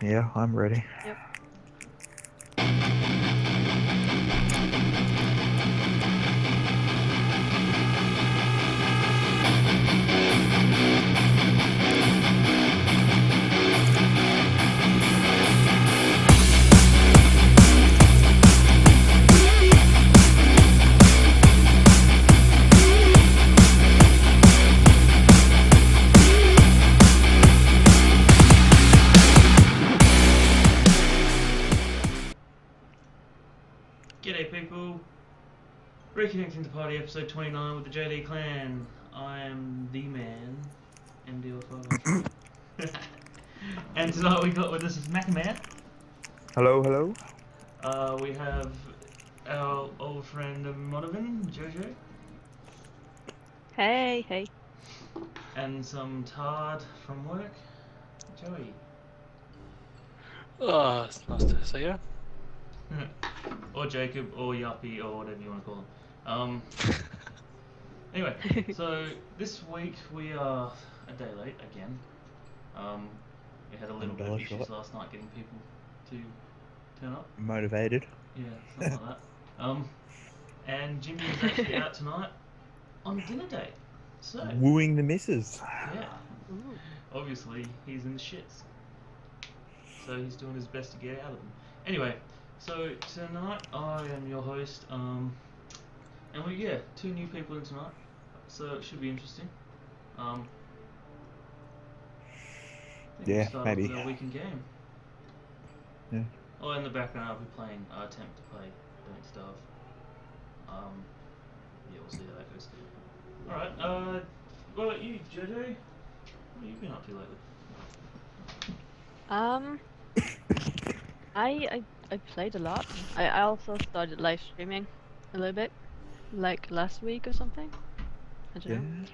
Yeah, I'm ready. Yep. G'day people, Reconnecting the Party episode 29 with the JD clan. I am the man, MDL5. And tonight we got with us is Macman. Hello, hello. We have our old friend Monovan, Jojo. Hey. And some tard from work, Joey. Oh, it's nice to see you. Or Jacob, or Yuppie, or whatever you want to call him. Anyway, so this week we are a day late again. We had a little bit of issues last night getting people to turn up. Motivated. Yeah, something like that. And Jimmy is actually out tonight on dinner date. So Wooing the missus. yeah, Ooh. obviously he's in the shits. So he's doing his best to get out of them. Anyway, so tonight I am your host. And we two new people in tonight. So it should be interesting. I think we'll start off with our weekend game. Yeah. Oh, in the background I'll be playing Attempt to Play Don't Starve. Yeah, we'll see how that goes. Alright, what about you, Jojo? What have you been up to lately? I played a lot. I also started live streaming a little bit, like last week or something. I don't know.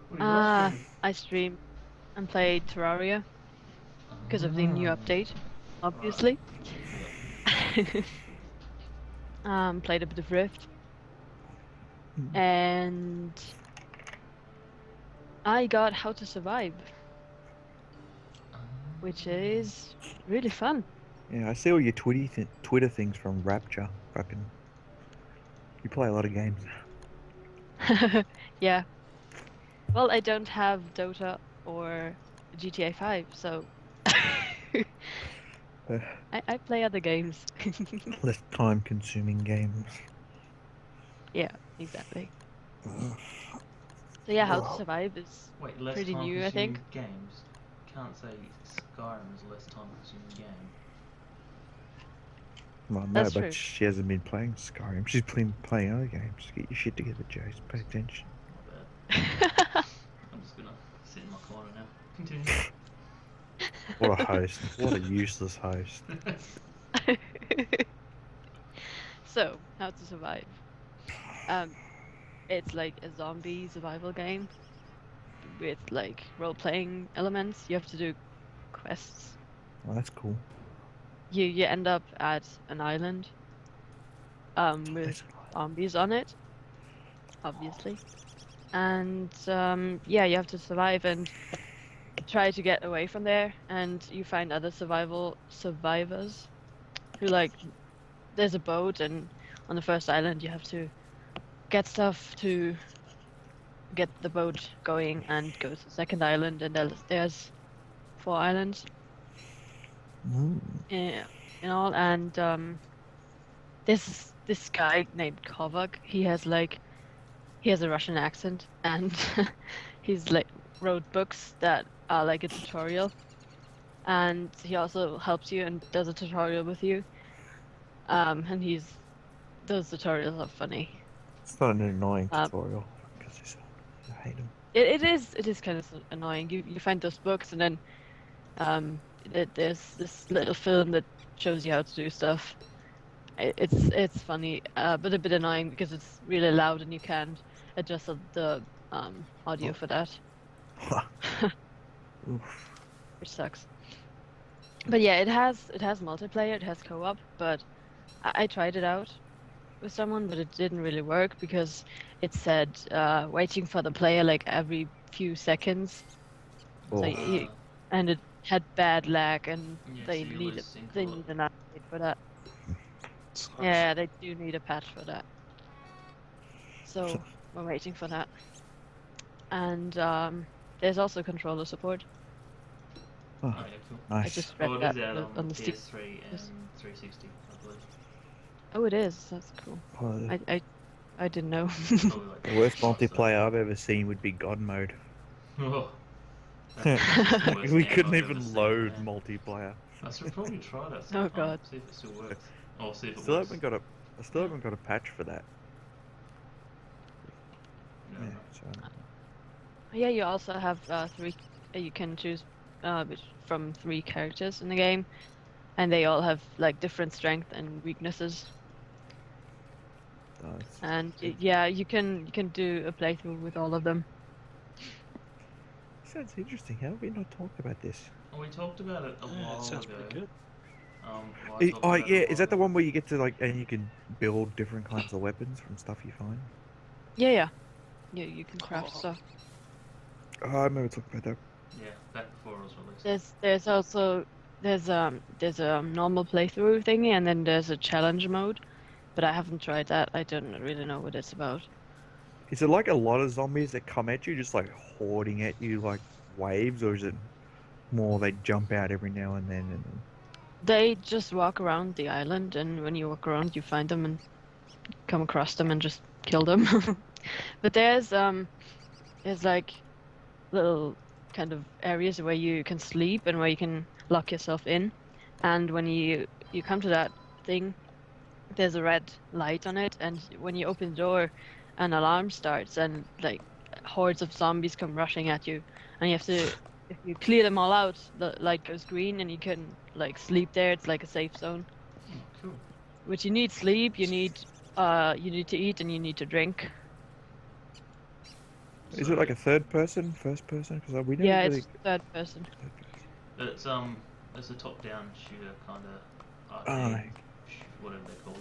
What are you live streaming? I streamed and played Terraria because of the new update, obviously. Played a bit of Rift. And I got How to Survive, which is really fun. Yeah, I see all your Twitter things from Rapture. Fucking, you play a lot of games. Yeah. Well, I don't have Dota or GTA 5, so I play other games. Less time-consuming games. Yeah, exactly. So yeah, How to Survive is Wait, less pretty time new, I consuming think. games? Can't say Skyrim is a less time consuming game. Well, no, That's but true. she hasn't been playing Skyrim. She's been playing other games. Get your shit together, Jace. Pay attention. My bad. I'm just gonna sit in my corner now. Continue. What a host. What a useless host. So, How to Survive. It's like a zombie survival game with like role-playing elements. You have to do quests. Well, that's cool. You end up at an island with zombies on it, obviously. And yeah, you have to survive and try to get away from there, and you find other survivors who like there's a boat, and on the first island you have to get stuff to get the boat going and go to the second island, and there's 4 islands in all. And this guy named Kovac, he has a Russian accent, and he's like wrote books that are like a tutorial, and he also helps you and does a tutorial with you. And those tutorials are funny. It's not an annoying tutorial because I hate them. It is kind of annoying. You find those books, and then there's this little film that shows you how to do stuff. It's funny, but a bit annoying because it's really loud and you can't adjust the audio for that, which sucks. But yeah, it has multiplayer, it has co-op, but I tried it out with someone, but it didn't really work because it said waiting for the player like every few seconds. So had bad lag, and Yeah, so they you need lose sync a they lot. need an update for that. Sucks. Yeah, they do need a patch for that. So we're waiting for that. And there's also controller support. Oh, Oh yeah, cool. I nice. just read Oh, it that is out on on the Steam. PS3 and 360, I believe. Oh, it is. That's cool. Oh, I didn't know. Probably like the worst twice that. multiplayer I've ever seen would be God mode. Oh, that's actually the worst We game couldn't I've ever even seen, load man. multiplayer. I should probably try that Oh sometime. God. See if it still works. Or see if it Still works. haven't got a. I still haven't got a patch for that. No, Yeah. no. So Yeah, you also have three. You can choose from three characters in the game, and they all have like different strength and weaknesses. it's And good. yeah, you can do a playthrough with all of them. Sounds interesting. How have we not talked about this? Oh, we talked about it a Yeah, it while sounds ago. pretty good. Well, I talked Oh about it yeah, a is while that the ago. one where you get to like and you can build different kinds of weapons from stuff you find? Yeah, yeah. You can craft Oh. stuff. Oh, I remember talking about that. Yeah, back before it was released. There's also there's a normal playthrough thingy, and then there's a challenge mode, but I haven't tried that. I don't really know what it's about. Is it like a lot of zombies that come at you, just like hoarding at you like waves, or is it more they jump out every now and then? They just walk around the island, and when you walk around, you find them and come across them and just kill them. But there's like little kind of areas where you can sleep and where you can lock yourself in. And when you come to that thing, there's a red light on it, and when you open the door, an alarm starts, and like hordes of zombies come rushing at you, and you have to. If you clear them all out, the light goes green, and you can like sleep there. It's like a safe zone. Oh, cool. Which you need sleep, you need to eat, and you need to drink. Is So it like a third person, first person? Because we never Yeah, really. it's third person. it's a top-down shooter kind of Oh, arcade, whatever they call it.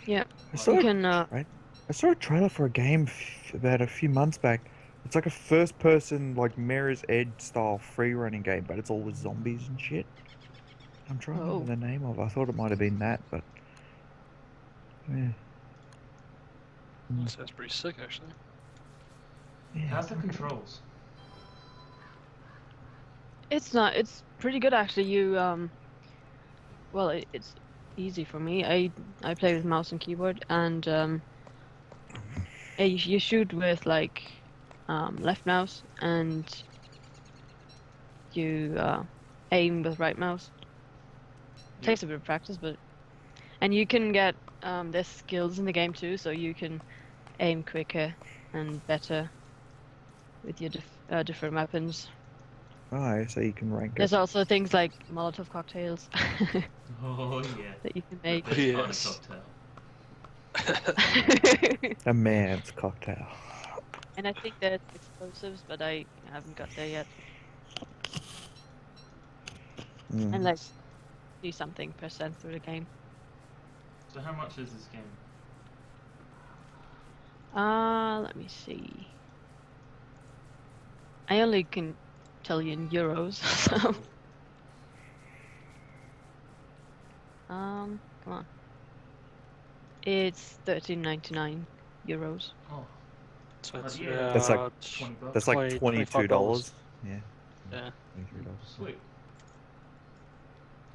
Yeah, I saw you a, can. right? I saw a trailer for a game about a few months back. It's like a first-person, like Mirror's Edge style free-running game, but it's all with zombies and shit. I'm trying to remember Oh, the name of. I thought it might have been that, but yeah, That sounds pretty sick, actually. yeah. How's the controls? it's not. It's pretty good actually. Well, it's easy for me. I play with mouse and keyboard, and you shoot with like left mouse, and you aim with right mouse. Yeah. Takes a bit of practice, but and you can get there's skills in the game too, so you can aim quicker and better with your different weapons. Oh, so you can rank There's it. also things like Molotov cocktails Oh yeah, that you can the make. best Yes. kind of cocktail. A man's cocktail. And I think there's explosives, but I haven't got there yet. And Mm. like do something percent through the game. So how much is this game? Let me see. I only can tell you in euros. So, Cool. come on. It's 13.99 euros. Oh, So it's yeah. That's like- about $20. That's like $20, $22. Yeah, Yeah. $23. Sweet.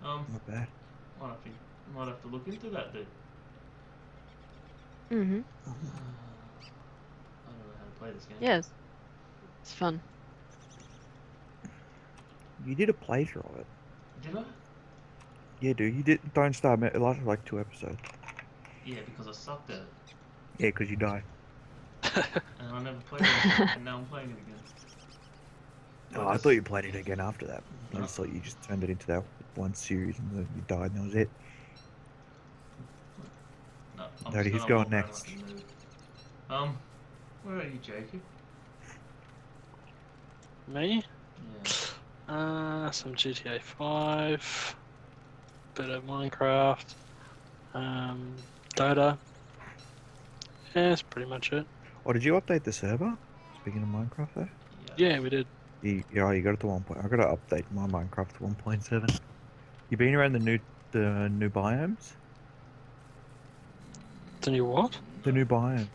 Not bad. Might have to look into that, dude. Mm-hmm. I don't know how to play this game. Yes. It's fun. You did a playthrough of it. Did I? Yeah, dude. You did. Don't start. It lasted like 2 episodes. Yeah, because I sucked at it, Yeah, because you died. and I never played it, and now I'm playing it again. Oh, I thought you played it again after that. I just thought you just turned it into that one series and then you died and that was it. No, I'm Daddy, just who's gonna going walk around next? like a noob. Where are you, Jacob? Me? Yeah. Some GTA 5, bit of Minecraft, Dota. Yeah, that's pretty much it. Oh, did you update the server? Speaking of Minecraft, though. Yeah, we did. Yeah, you got it to 1. I gotta update my Minecraft to 1.7. You been around the new biomes? The new what? The new biomes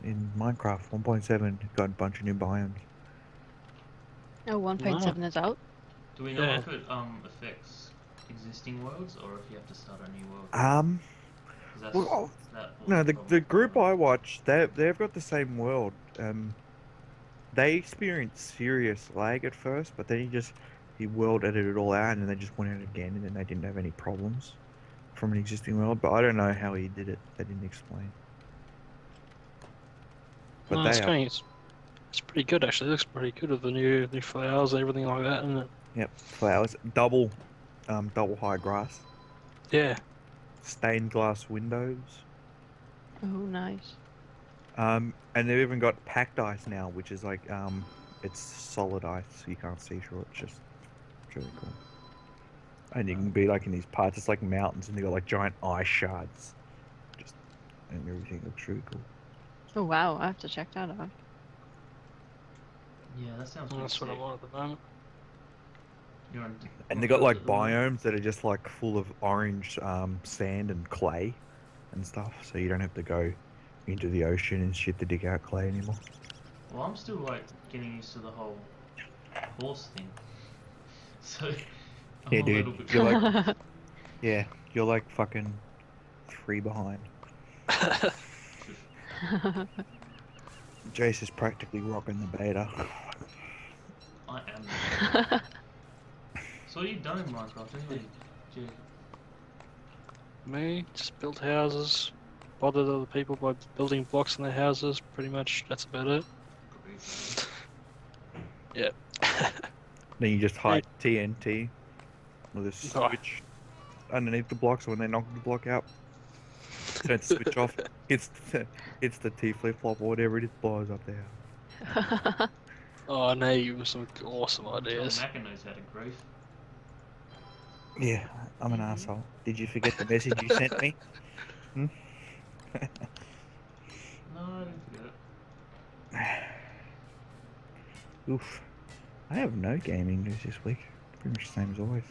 in Minecraft 1.7 got a bunch of new biomes. Oh, No. 1.7 is out. Do we know Yeah. if it affects existing worlds or if you have to start a new world? Um, 'Cause that's well, that was no, the the problem with group mine. I watched, they've got the same world. They experienced serious lag at first, but then he world edited it all out, and then they just went out again, and then they didn't have any problems from an existing world. But I don't know how he did it. They didn't explain. But No, it's they are, going. It's pretty good actually. It looks pretty good with the new flowers and everything like that, and yep, flowers, double high grass, yeah. stained glass windows. Oh, nice. And they've even got packed ice now, which is like it's solid ice, so you can't see through it. It's really cool. And you can be like in these parts, it's like mountains, and they got like giant ice shards, just and everything looks really cool. Oh, wow. I have to check that out. Yeah, that sounds Well, pretty that's what sick. I'm on at the moment. You're on And what they got worlds like at the moment? biomes that are just like full of orange sand and clay and stuff, so you don't have to go into the ocean and shit to dig out clay anymore. Well, I'm still like getting used to the whole horse thing, so I'm Yeah, a little dude, bit you're like, behind. yeah, you're like fucking 3 behind. Jace is practically rocking the beta. I am the beta. So what have you done in Minecraft anyway, Jacob? Me, just built houses, bothered other people by building blocks in their houses. Pretty much, that's about it. Great. Yeah. Then you just Hey, hide TNT with a oh. switch underneath the block, so when they knock the block out, turn the switch off. It's the T flip flop or whatever it is, blows up the house. Oh, no, you have some awesome You can tell ideas. Macca knows how to grief. Yeah, I'm an Mhm. asshole. Did you forget the message you sent me? Hmm? No, I didn't forget it. Oof. I have no gaming news this week. Pretty much the same as always.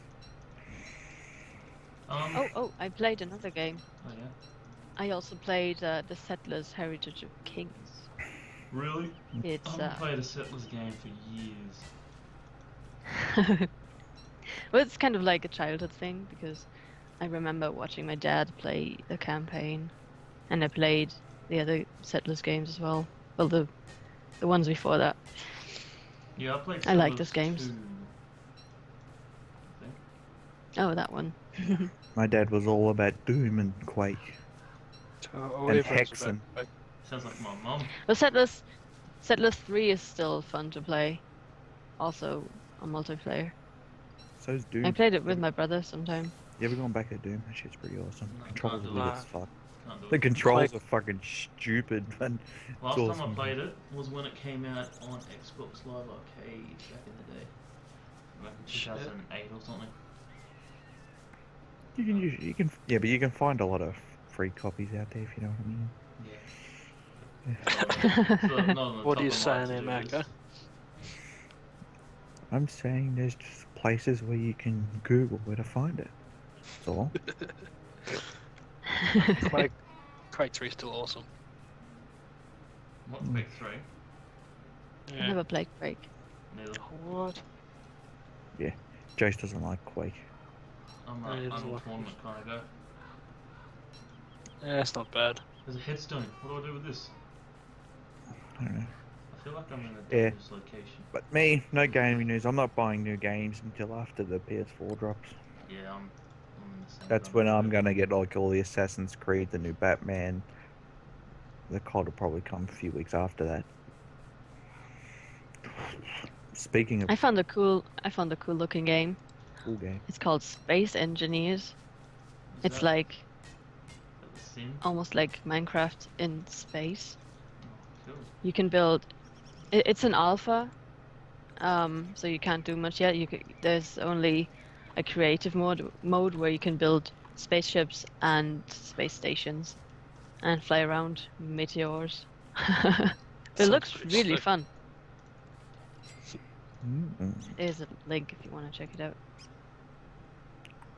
Oh, I played another game. Oh yeah. I also played The Settlers Heritage of Kings. Really? I It's haven't played a Settlers game for years. well, it's kind of like a childhood thing because I remember watching my dad play the campaign, and I played the other Settlers games as well. Well, the ones before that. Yeah, I played I like Settlers those 2, games. I think. Oh, that one. My dad was all about Doom and Quake Oh, and everyone's about Hexen. like, Sounds like my mum. Well, Settlers 3 is still fun to play. Also on multiplayer. So's I Doom. played it with my brother sometime. You ever gone back to Doom? That shit's pretty awesome. No, can't Controls are do weird it. as nah. fuck. Can't do The it. controls Quake. are fucking stupid, but it's Last time I awesome. played it was when it came out on Xbox Live Arcade back in the day. Like in Shit. 2008 or something. Yeah, but you can find a lot of free copies out there if you know what I mean. Yeah. Yeah. So not on the What are top you of my saying there, to-do Macca? list. I'm saying there's just places where you can Google where to find it. That's all. Quake, Quake 3 is still awesome. What's Quake 3? I Yeah. never played Quake. Neither. What? Yeah. Jace doesn't like Quake. I'm Yeah, it a doesn't Unreal look- Tournament kind of guy. Yeah, it's not bad. There's a headstone. What do I do with this? I don't know. I feel like I'm in a Yeah. dangerous location. But me, no gaming news. I'm not buying new games until after the PS4 drops. Yeah, I'm in the same That's kind when of I'm boat. gonna get like all the Assassin's Creed, the new Batman. The COD will probably come a few weeks after that. Speaking of I found a cool looking game. cool game, It's called Space Engineers. Is It's that like the Sim? almost like Minecraft in space. Oh, cool. You can build. It's an alpha, so you can't do much yet. There's only a creative mode where you can build spaceships and space stations and fly around meteors. It Sounds looks pretty really sick. fun. Mm. There's a link if you want to check it out.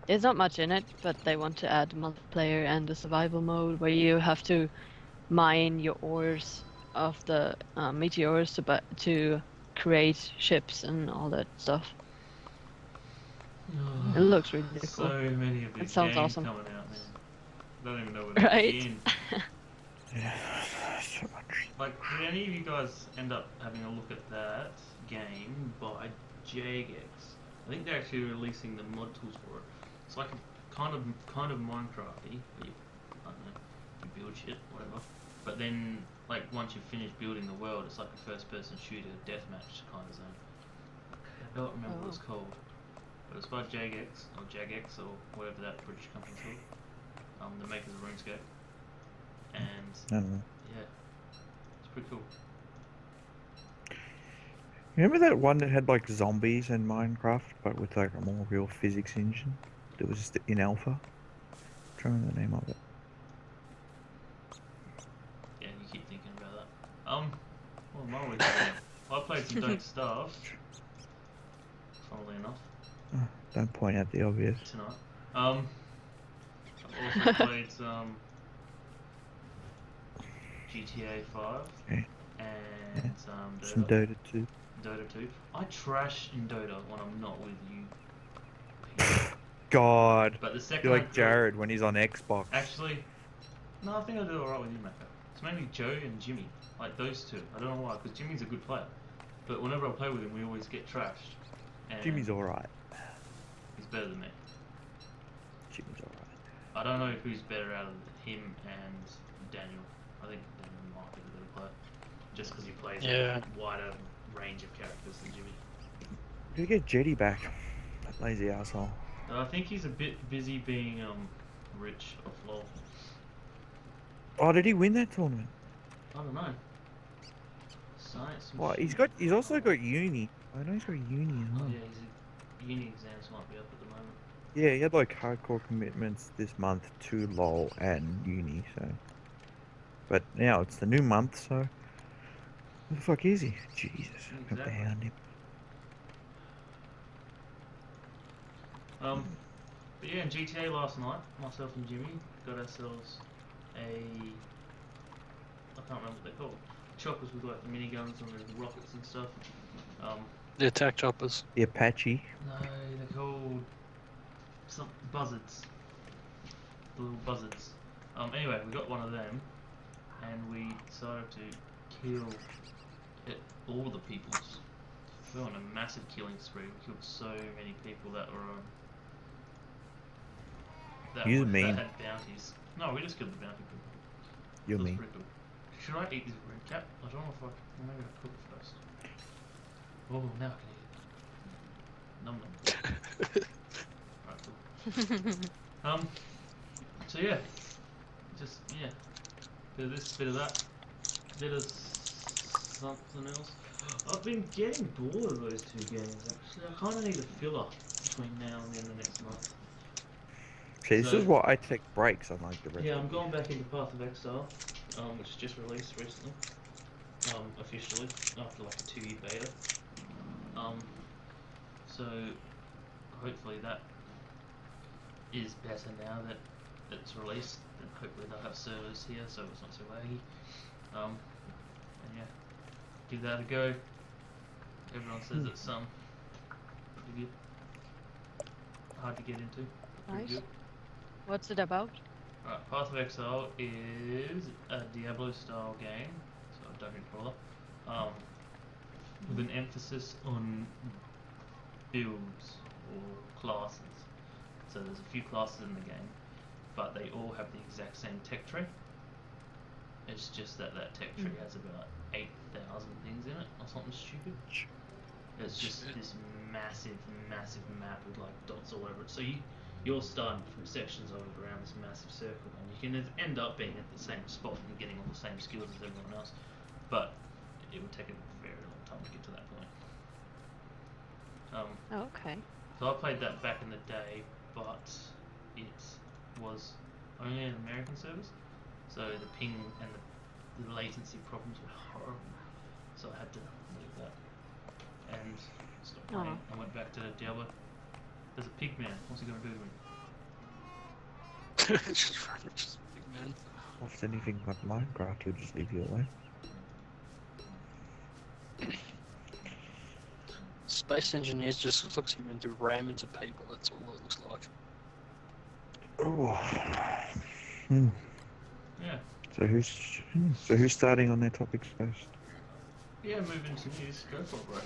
There's not much in it, but they want to add multiplayer and the survival mode where you have to mine your ores of the meteors to create ships and all that stuff. It looks really cool. So many of It these sounds games awesome. coming out, man. Don't even know where to Right? begin. Yeah, so much. Like, did any of you guys end up having a look at that game by Jagex? I think they're actually releasing the mod tools for it. It's like a kind of Minecrafty, where you, I don't know, you build shit, whatever. But then, like, once you've finished building the world, it's like a first-person shooter, deathmatch kind of zone. I don't remember what it's called, but it's by Jagex or Jagex or whatever that British company's called. The makers of RuneScape, and I don't know. yeah, it's pretty cool. Remember that one that had like zombies in Minecraft, but with like a more real physics engine? That was just in alpha. I'm trying to remember the name of it. Yeah, you keep thinking about that. What am I with? I played some Don't Starve, funnily enough, Oh, don't point out the obvious. tonight. I've also played some GTA 5 Okay. and some Some Dota. Dota 2. Dota 2. I trash in Dota when I'm not with you people. God. But the second You're I like got- Jared when he's on Xbox. Actually, no, I think I do alright with you, Mecca. It's mainly Joe and Jimmy. Like those two. I don't know why, because Jimmy's a good player. But whenever I play with him, we always get trashed. And Jimmy's alright. he's better than me. Jimmy's alright. I don't know who's better out of him and Daniel. I think Daniel might be the better player. Just because he plays Yeah. a wider range of characters than Jimmy. Gotta get Jetty back. That lazy asshole. I think he's a bit busy being rich off LOL. Oh, did he win that tournament? I don't know. Science. Well, machine. he's also got uni. I know he's got uni as Oh well. yeah, his uni exams might be up at the moment. Yeah, he had like hardcore commitments this month to LOL and uni, so. But now it's the new month, so. Who the fuck is he? Jesus, I Exactly. banned him. But yeah, in GTA last night, myself and Jimmy got ourselves I can't remember what they're called. Choppers with like the miniguns and the rockets and stuff. The attack choppers. The Apache. No, they're called some buzzards. The little buzzards. Anyway, we got one of them, and we decided to kill all the peoples. We were on a massive killing spree. We killed so many people that were on. That had bounties. No, we just killed the bounty people. You're Feels me. pretty good. Should I eat this red cap? I don't know if I. I'm gonna cook it first. Oh, now I can eat it. Num num. Alright, cool. So yeah, just yeah, bit of this, bit of that, bit of something else. I've been getting bored of those two games. Actually, I kind of need a filler between now and the end of next month. See, this So- is why I take breaks unlike the rest Yeah, of I'm you. going back into Path of Exile, which just released recently, officially after like a 2-year beta. So hopefully that is better now that it's released. Then hopefully they'll have servers here, so it's not so laggy. And yeah, give that a go. Everyone says it's pretty good. Hard to get into. Pretty Nice. good. What's it about? Alright, Path of Exile is a Diablo style game, so a dungeon crawler, with an emphasis on builds or classes. So there's a few classes in the game, but they all have the exact same tech tree. It's just that tech tree has about 8,000 things in it, or something stupid. It's just this massive map with like dots all over it. So you're starting from sections of it around this massive circle, and you can end up being at the same spot and getting all the same skills as everyone else, but it would take a very long time to get to that point. Okay. So I played that back in the day, but it was only an American service, so the ping and the latency problems were horrible. So I had to leave that. And Stopped playing. Aw. I went back to Diablo. There's a pig man. What's he gonna do to me? Just very much just a big man. If anything like Minecraft, he'll just leave you alone. Space engineers just looks like you to ram into people. That's all it looks like. Oh. Hmm. Yeah. So who's starting on their topics first? Yeah, move into news. Go for it, bro.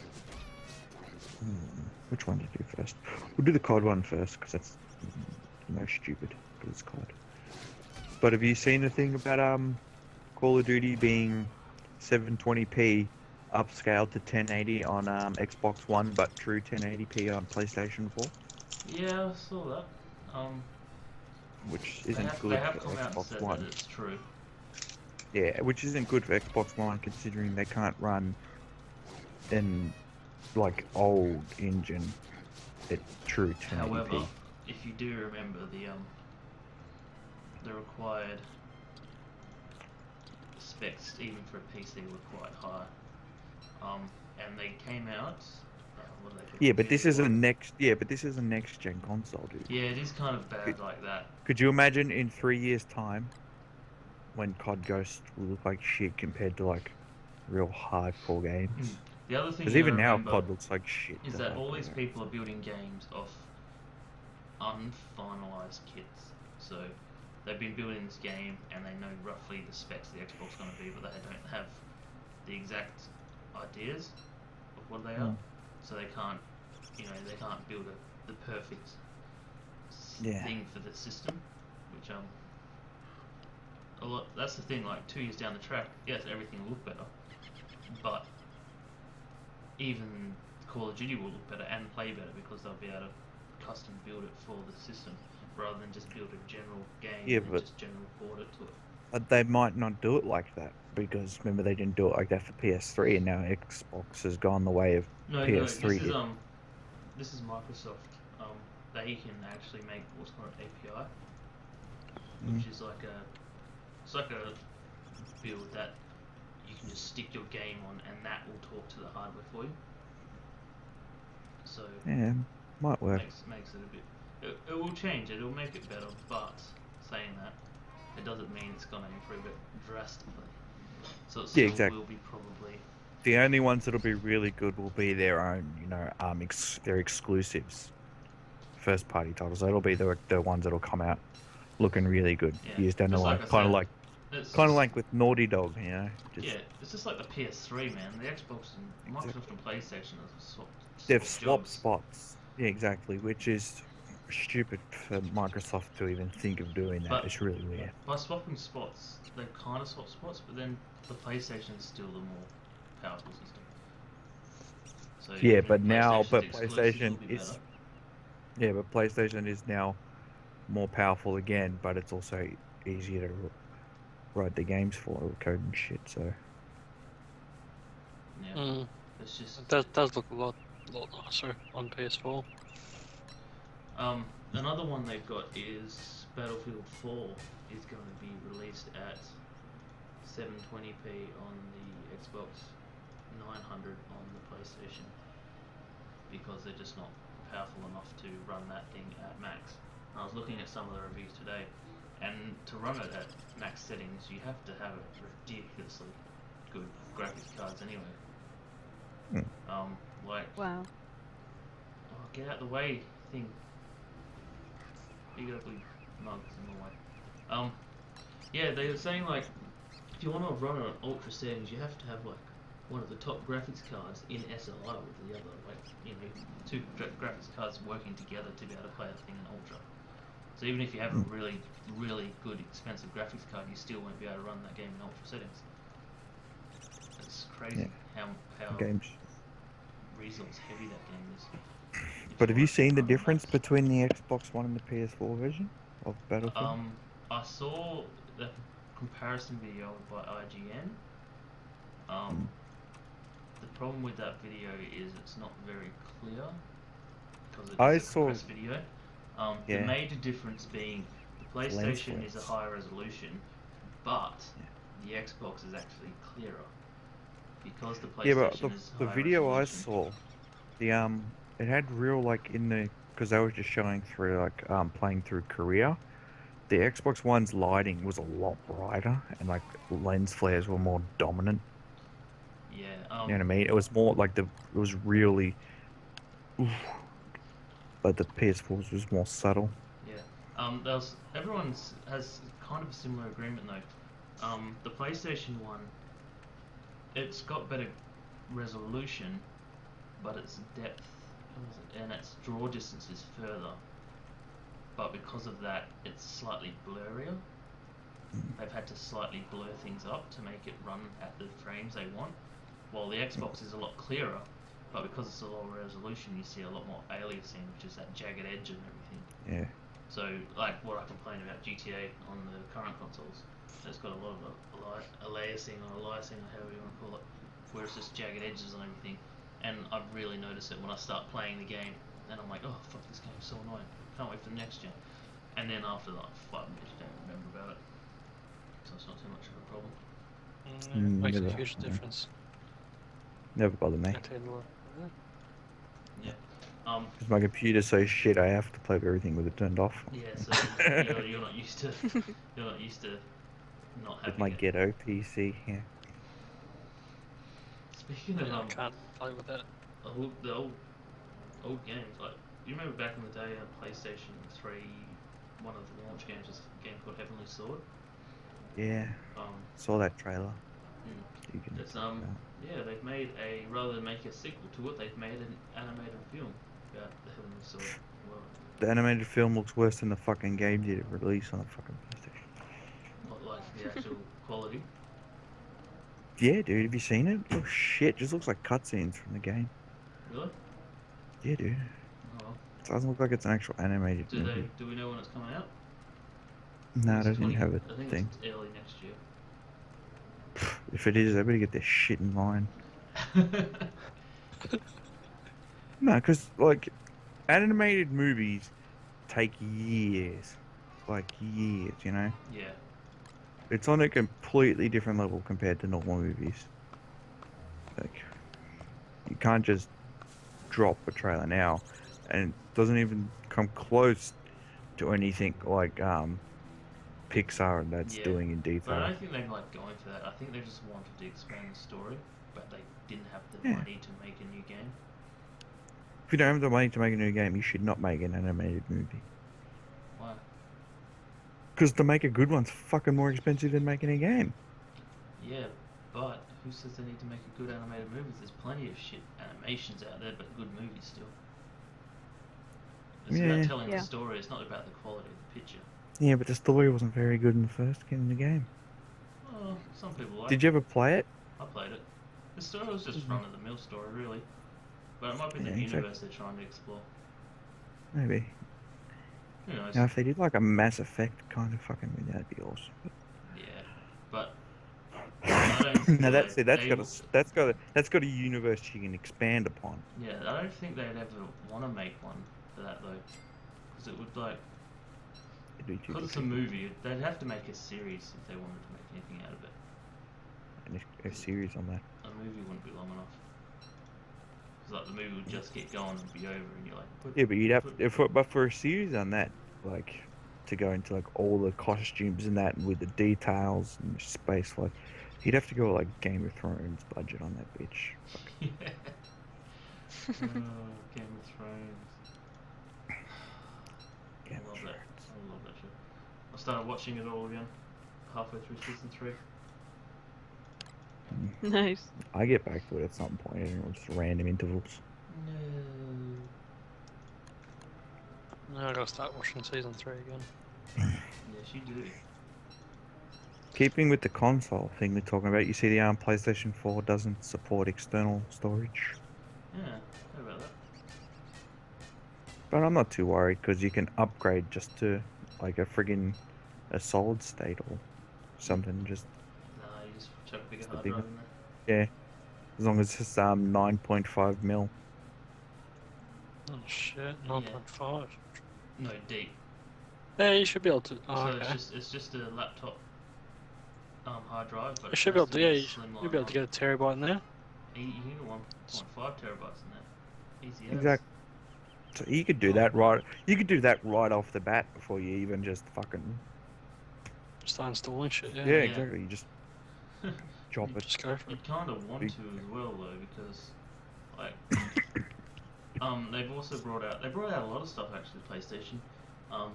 Which one to do first? We'll do the COD one first, because that's the most stupid, because it's COD. But have you seen the thing about Call of Duty being 720p upscaled to 1080 on Xbox One, but true 1080p on PlayStation 4? Yeah, I saw that. Which They isn't have good for come out and Xbox said One. that it's true. Yeah, which isn't good for Xbox One, considering they can't run an like old engine at true 1080p. However, if you do remember the required specs even for a PC were quite high. And they came out. What are they called? Yeah, but this is a PS4. next. Yeah, but this is a next gen console, dude. Yeah, it is kind of bad like that. Could you imagine in 3 years' time when COD Ghost will look like shit compared to like real hardcore games? The other thing Because you even gotta now remember COD looks like shit. is to that all hardcore these games. people are building games off unfinalized kits. So they've been building this game and they know roughly the specs the Xbox is going to be, but they don't have the exact ideas of what they are. So they can't, they can't build the perfect Yeah. thing for the system, which that's the thing. Like 2 years down the track, yes, everything will look better, but even Call of Duty will look better and play better because they'll be able to custom build it for the system rather than just build a general game and but just general port it to it. they might not do it like that because remember they didn't do it like that for PS3, and now Xbox has gone the way of No, PS3. this is Microsoft. They can actually make what's called an API, which is like a build that you can just stick your game on and that will talk to the hardware for you. So Yeah, might work. makes it a bit. It will change it. It'll make it better. But saying that, it doesn't mean it's gonna improve it drastically. So it still exactly. will be probably. The only ones that'll be really good will be their own, their exclusives, first party titles. That'll be the ones that'll come out looking really good years down the line. Kind of like with Naughty Dog, Yeah, it's just like the PS3, man. The Xbox and Microsoft and PlayStation have they've swapped swapped jobs. spots. Yeah, exactly, which is stupid for Microsoft to even think of doing that. But it's really weird. By swapping spots, they kind of swap spots, but then the PlayStation is still the more powerful system. So Yeah, but PlayStation is now more powerful again, but it's also easier to write the games for with code and shit. So yeah, it's just It does look a lot nicer on PS4. Another one they've got is Battlefield 4 is going to be released at 720p on the Xbox, 900 on the PlayStation, because they're just not powerful enough to run that thing at max. And I was looking at some of the reviews today, and to run it at max settings, you have to have ridiculously good graphics cards anyway. Wow. Oh, get out the way, thing. Big ugly mugs in the way. Yeah, they were saying like, if you want to run it on ultra settings, you have to have like one of the top graphics cards in SLI with the other, two graphics cards working together to be able to play the thing in ultra. So even if you have a really, really good expensive graphics card, you still won't be able to run that game in ultra settings. It's crazy how games. resource heavy that game is. But have you seen the difference between the Xbox One and the PS4 version of Battlefield? I saw the comparison video by IGN. The problem with that video is it's not very clear because it is a compressed video. The major difference being the PlayStation is a higher resolution, but the Xbox is actually clearer because the PlayStation is higher resolution. it had real like in the because I was just showing through like playing through Korea. The Xbox One's lighting was a lot brighter and like lens flares were more dominant. Yeah. You know what I mean? It was more like it was really, oof, but the PS4's was more subtle. Yeah. Everyone's has kind of a similar agreement though. The PlayStation one, it's got better resolution, but its depth and its draw distance is further. But because of that, it's slightly blurrier. They've had to slightly blur things up to make it run at the frames they want. While the Xbox is a lot clearer, but because it's a lower resolution, you see a lot more aliasing, which is that jagged edge and everything. Yeah. So, like what I complain about GTA on the current consoles, it's got a lot of aliasing or aliasing or however you want to call it, where it's just jagged edges and everything. And I've really noticed it when I start playing the game, and I'm like, oh fuck, this game's so annoying. Can't wait for the next gen. And then after like 5 minutes, you don't remember about it. So it's not too much of a problem. It makes a Never, huge difference. never bothered me. I tell you what. Yeah. 'Cause my computer's so shit, I have to play everything with it turned off. Yeah. So you're not used to you're not used to not With having my it. ghetto PC, yeah. Speaking of I can't play with that. the old games, like you remember back in the day on PlayStation 3, one of the launch games was a game called Heavenly Sword. Yeah, Um, saw that trailer. mm, You can it's check it out. yeah, they've made rather than make a sequel to it, they've made an animated film about the Heavenly Sword. Well, The animated film looks worse than the fucking game did it release on the fucking PlayStation. not like the actual quality. Yeah, dude, have you seen it? Oh shit, just looks like cutscenes from the game. Really? Yeah, dude. Oh, well. It doesn't look like it's an actual animated movie. Do we know when it's coming out? No, they It's didn't have a I think thing. it's early next year. If it is, they better get their shit in line. No, because, like, animated movies take years. Like, years, you know? Yeah. It's on a completely different level compared to normal movies. Like, you can't just drop a trailer now, and it doesn't even come close to anything like Pixar and that's Yeah. doing in But I detail. don't think they're like going for that. I think they just wanted to expand the story, but they didn't have the Yeah. money to make a new game. If you don't have the money to make a new game, you should not make an animated movie. Why? Because to make a good one's fucking more expensive than making a game. Yeah, but who says they need to make a good animated movie? There's plenty of shit animations out there, but good movies still. It's Yeah. about telling Yeah. the story. It's not about the quality of the picture. Yeah, but the story wasn't very good in the first in the game. Oh, some people like. Did you ever play it? I played it. The story was just Mhm. run of the mill story, really. But it might be the Yeah, exactly. universe they're trying to explore. Maybe. Who knows? Now, if they did like a Mass Effect kind of fucking movie, that'd be awesome. Yeah, but I don't feel Now that's they- it. That's they- got a universe you can expand upon. yeah, I don't think they'd ever want to make one for that though, because it would like It'd be too because it's a difficult. movie. They'd have to make a series if they wanted to make anything out of it. And a series on that. A movie wouldn't be long enough. Because like the movie would just get going and be over, and you're like, Yeah, but you'd have but for a series on that, like to go into like all the costumes and that, and with the details and the space, like you'd have to go like Game of Thrones budget on that bitch. yeah. Oh, Game of Thrones. Game I of love that. Thrones. I love that show. I started watching it all again, halfway through season 3. Nice. I get back to it at some point, and just random intervals. No. Now I gotta start watching season 3 again. Yes, you do. Keeping with the console thing we're talking about, you see the PlayStation 4 doesn't support external storage. Yeah, how about that? But I'm not too worried because you can upgrade just to like a solid state or something. Just Nah, you just chuck a bigger Just a hard bigger- drive in there. yeah, as long as it's 9.5 mil. Oh shit, 9.5. No, deep. Yeah, you should be able to. Oh, So okay. it's just a laptop hard drive. But You should be able to. Yeah, slim you'll be able to get a terabyte in there. You can get 1.5 terabytes in there. Easy as. Exactly. So you could do that right. You could do that right off the bat before you even just fucking. Start installing shit. Yeah. Yeah, Yeah. exactly. You just chop it. Just go for it. You'd kind of want Big- to as well though, because like they've also brought out a lot of stuff actually PlayStation. Um,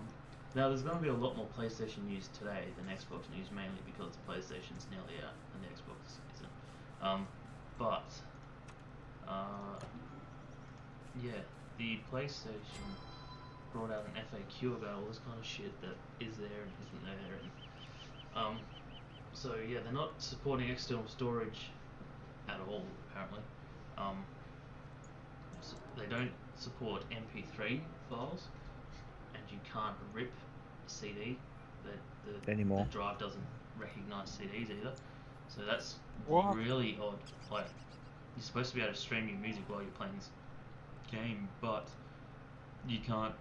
now there's going to be a lot more PlayStation news today than Xbox news, mainly because the PlayStation's nearly out and the Xbox isn't. But yeah, the PlayStation brought out an FAQ about all this kind of shit that is there and isn't there, and so yeah, they're not supporting external storage at all apparently. Um, they don't support MP3 files, and you can't rip a CD. The Anymore. drive doesn't recognize CDs either. So that's What? really odd. Like, you're supposed to be able to stream your music while you're playing this game, but you can't.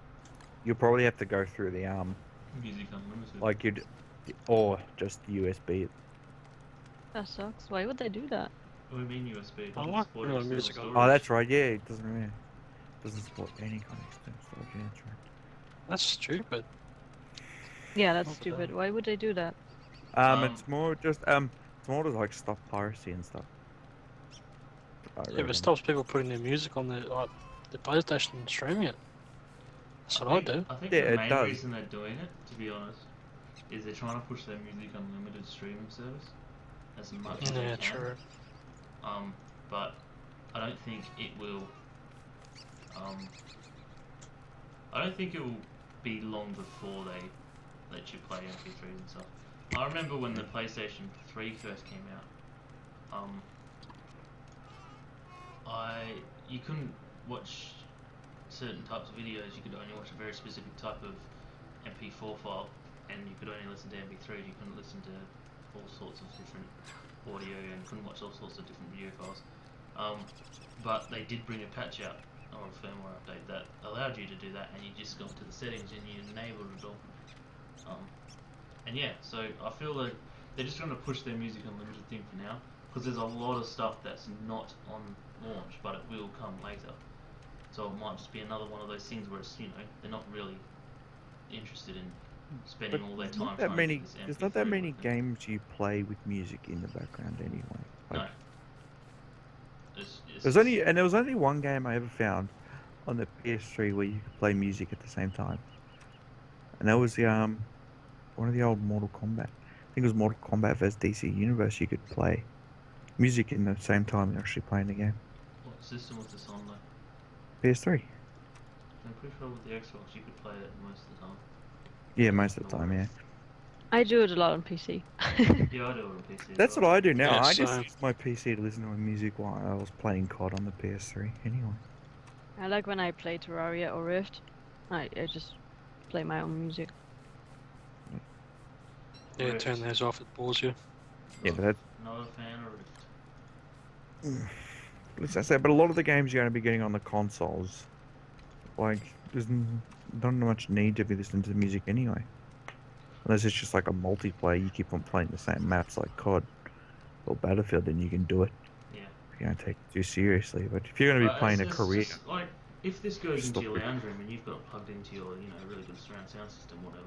You'll probably have to go through the Music Unlimited. like you'd, or just USB. That sucks. Why would they do that? What do you mean USB? It I doesn't like support real external music on- storage. Oh, that's right. Yeah, it doesn't support any kind of external storage. Yeah, that's right. That's stupid. Yeah, that's What the stupid. hell? Why would they do that? It's more just it's more to like stop piracy and stuff. I Yeah, but reckon. it stops people putting their music on the PlayStation and streaming it. That's what I do. I think Yeah, the it main does. reason they're doing it, to be honest, is they're trying to push their Music Unlimited streaming service as much as they Yeah, can. true. But I don't think it will. I don't think it will be long before they let you play MP3s and stuff. I remember when the PlayStation 3 first came out. You couldn't watch certain types of videos. You could only watch a very specific type of MP4 file, and you could only listen to MP3s. You couldn't listen to all sorts of different audio, and couldn't watch all sorts of different video files. But they did bring a patch out or a firmware update that allowed you to do that, and you just go into the settings and you enabled it all. And yeah, so I feel that they're just going to push their Music Unlimited thing for now, because there's a lot of stuff that's not on launch, but it will come later. So it might just be another one of those things where it's, they're not really interested in spending all their There's time not that trying many. to get this MP3 There's not that many working. games you play with music in the background anyway. Like, No. It's there was only one game I ever found on the PS3 where you could play music at the same time, and that was the one of the old Mortal Kombat. I think it was Mortal Kombat vs DC Universe. You could play music in the same time you're actually playing the game. What system was this on though? PS3. I'm pretty sure with the Xbox you could play it most of the time. Yeah, most of the time. Yeah. I do it a lot on PC. Yeah, I do it on PC. That's as what well. I do now. Yeah, I just same. use my PC to listen to my music while I was playing COD on the PS3. Anyway. I like when I play Terraria or Rift. I just play my own music. Yeah, Rift. turn those off, it bores you. Yeah, but that's Not a fan of Rift. as I said. But a lot of the games you're going to be getting on the consoles, like there's not much need to be listening to the music anyway. Unless it's just like a multiplayer, you keep on playing the same maps like COD or Battlefield, then you can do it. Yeah. You don't take it too seriously. But if you're going to be playing a it's career, just, like, if this goes Just into your stop it. lounge room and you've got it plugged into your, really good surround sound system, whatever,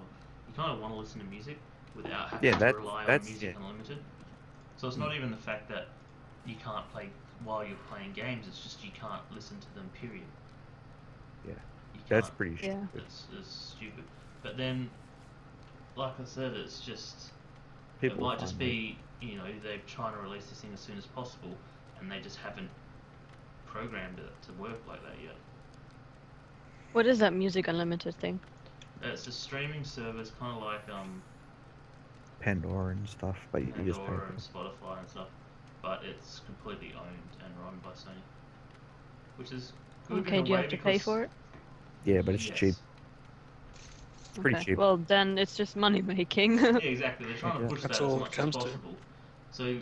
you kind of want to listen to music without having Yeah, to that- rely on that's- Music yeah. Unlimited. So it's not even the fact that you can't play while you're playing games, it's just you can't listen to them, period. Yeah. You that's can't. pretty Yeah. stupid. It's stupid. But then, like I said, it's just... People it might just find be, they're trying to release this thing as soon as possible, and they just haven't programmed it to work like that yet. What is that Music Unlimited thing? It's a streaming service, kind of like Pandora and stuff, but you just pay Pandora for and it. Spotify and stuff, but it's completely owned and run by Sony, which is good in Okay, a do you way have to pay because- for it? Yeah, but it's Yes. cheap. It's pretty Okay, cheap. well then it's just money making. Yeah, exactly. They're trying to Yeah. push That's that as all it much as comes to. possible. So,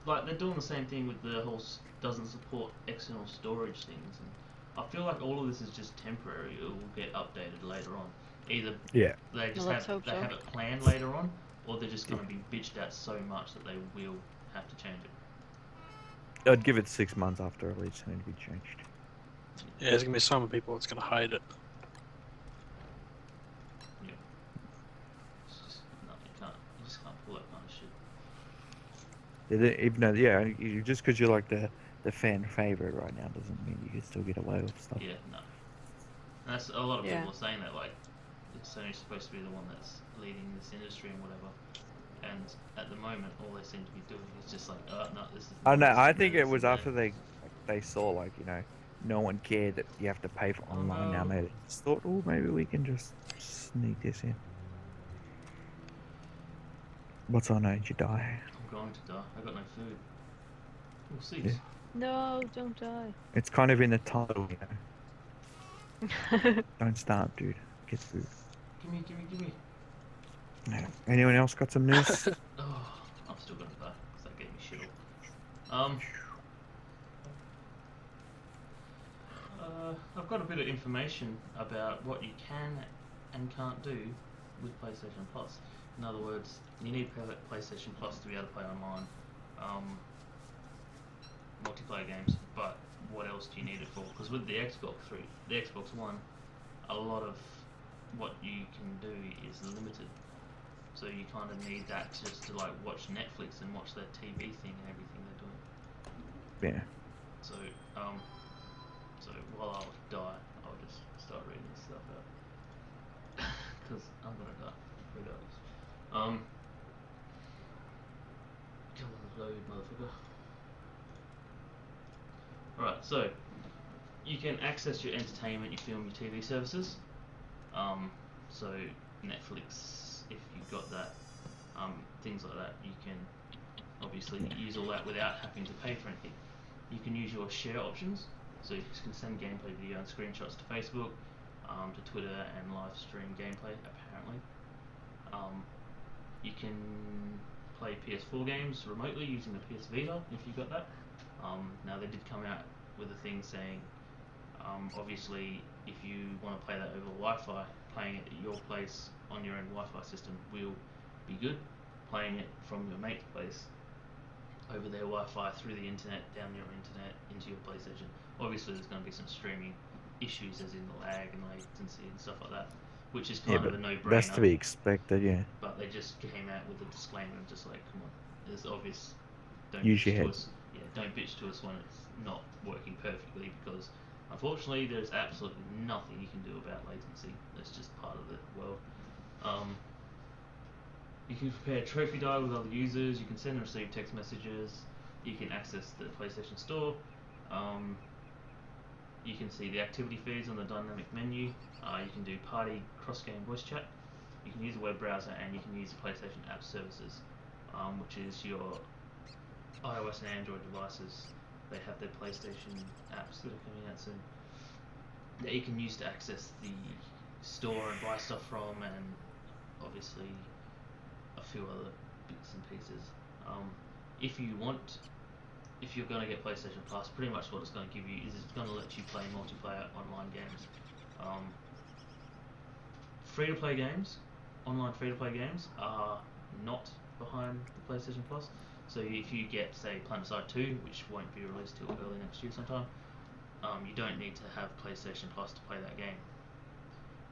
like they're doing the same thing with the whole doesn't support external storage things, and I feel like all of this is just temporary. It will get updated later on. Either Yeah. they just let's have hope they so. have it planned later on, or they're just going to be bitched at so much that they will have to change it. I'd give it 6 months after release and it'd be changed. Yeah, there's gonna be some people that's gonna hate it. Yeah. It's just no, you just can't pull that kind of shit. Even though, just because you're like the fan favorite right now doesn't mean you can still get away with stuff. Yeah, no. And that's a lot of Yeah. people are saying that like Sony's supposed to be the one that's leading this industry and whatever. And at the moment, all they seem to be doing is just like, oh no, this is. I know. This I isn't think there, it this was isn't there. after they saw like no one cared that you have to pay for Oh, online now. no. Maybe they just thought, oh, maybe we can just sneak this in. What's on age you die? I'm going to die. I got no food. Oh, seeds. Yeah. No, don't die. It's kind of in the title, Don't starve, dude. Get food. Gimme. No. Anyone else got some news? Oh, I'm still gonna die because that gave me shit all. I've got a bit of information about what you can and can't do with PlayStation Plus. In other words, you need PlayStation Plus to be able to play online multiplayer games. But what else do you need it for? Because with the Xbox One, a lot of what you can do is limited. So you kind of need that just to like watch Netflix and watch their TV thing and everything they're doing. Yeah. So so while I would die, I'll just start reading this stuff out because I'm gonna die regardless. Come on, load, motherfucker. Alright, so you can access your entertainment, your film, your TV services. So Netflix, if you've got that, things like that, you can obviously use all that without having to pay for anything. You can use your share options, so you can send gameplay video and screenshots to Facebook, to Twitter, and live stream gameplay. Apparently, you can play PS4 games remotely using the PS Vita if you got that. Now they did come out with a thing saying, obviously, if you want to play that over Wi-Fi, playing it at your place on your own Wi-Fi system will be good. Playing it from your mate's place over their Wi-Fi through the internet, down your internet, into your PlayStation. Obviously, there's going to be some streaming issues, as in the lag and latency and stuff like that, which is kind of a no-brainer. That's to be expected, yeah. But they just came out with a disclaimer, just like, come on, it's obvious. Don't Use bitch your to head. us. Yeah, don't bitch to us when it's not working perfectly, because unfortunately, there's absolutely nothing you can do about latency. That's just part of the world. You can prepare trophy die with other users. You can send and receive text messages. You can access the PlayStation Store. You can see the activity feeds on the dynamic menu. You can do party cross-game voice chat. You can use a web browser, and you can use the PlayStation App Services, which is your iOS and Android devices. They have their PlayStation apps that are coming out soon that you can use to access the store and buy stuff from, and obviously a few other bits and pieces. If you're going to get PlayStation Plus, pretty much what it's going to give you is it's going to let you play multiplayer online games. Free-to-play games, online free-to-play games are not behind the PlayStation Plus. So if you get, say, Planetside 2, which won't be released till early next year sometime, you don't need to have PlayStation Plus to play that game.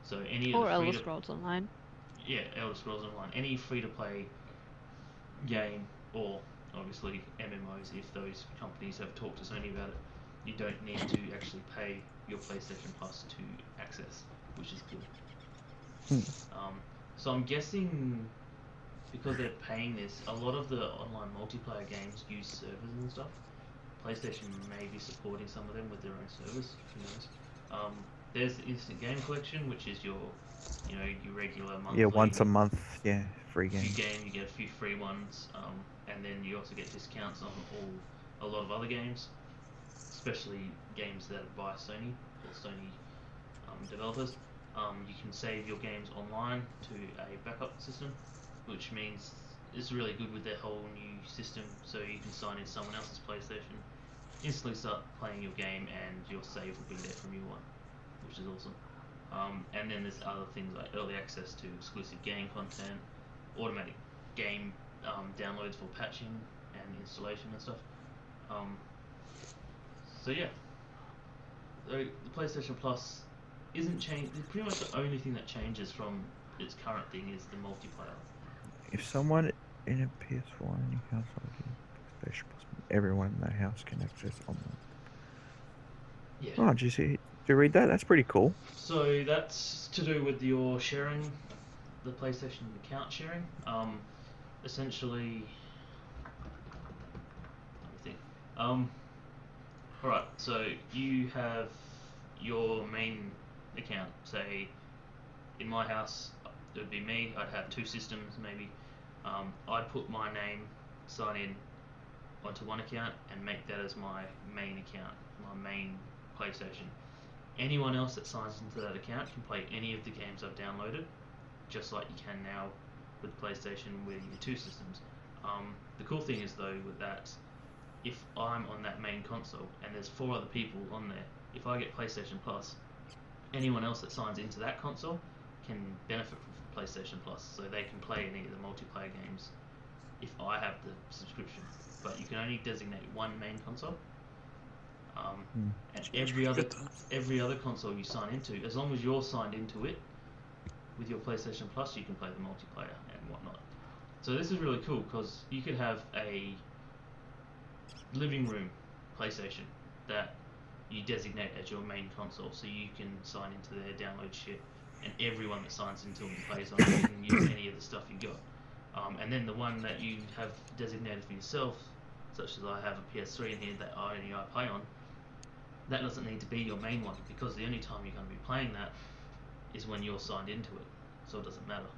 So any of Or the Elder Scrolls Online. Yeah, Elder Scrolls Online. Any free-to-play game, or obviously MMOs, if those companies have talked to Sony about it, you don't need to actually pay your PlayStation Plus to access, which is good. So I'm guessing because they're paying this, a lot of the online multiplayer games use servers and stuff. PlayStation may be supporting some of them with their own servers. Who knows? There's the Instant Game Collection, which is your regular monthly. Yeah, once a month, free If you game. game, you get a few free ones, and then you also get discounts on a lot of other games, especially games that are by Sony or Sony developers. You can save your games online to a backup system, which means it's really good with their whole new system. So you can sign in someone else's PlayStation, instantly start playing your game, and your save will be there from your one, which is awesome. And then there's other things like early access to exclusive game content, automatic game downloads for patching and installation and stuff. So yeah, the PlayStation Plus isn't changed. Pretty much the only thing that changes from its current thing is the multiplayer. If someone in a PS4 in your household uses PlayStation Plus, everyone in their house can access online. Yeah. Oh, did you see? Did you read that? That's pretty cool. So that's to do with your sharing, the PlayStation account sharing. Essentially, let me think. All right. So you have your main account. Say, in my house, it would be me. I'd have two systems maybe. I'd put my name, sign in onto one account, and make that as my main account, my main PlayStation. Anyone else that signs into that account can play any of the games I've downloaded, just like you can now with PlayStation with your two systems. The cool thing is though with that, if I'm on that main console and there's four other people on there, if I get PlayStation Plus, anyone else that signs into that console can benefit from PlayStation Plus, so they can play any of the multiplayer games if I have the subscription. But you can only designate one main console. And every other console you sign into, as long as you're signed into it with your PlayStation Plus, you can play the multiplayer and whatnot. So this is really cool because you could have a living room PlayStation that you designate as your main console, so you can sign into their download shit, and everyone that signs into them and plays on it can use any of the stuff you got. And then the one that you have designated for yourself, such as I have a PS3 in here that I play on, that doesn't need to be your main one because the only time you're going to be playing that is when you're signed into it, so it doesn't matter.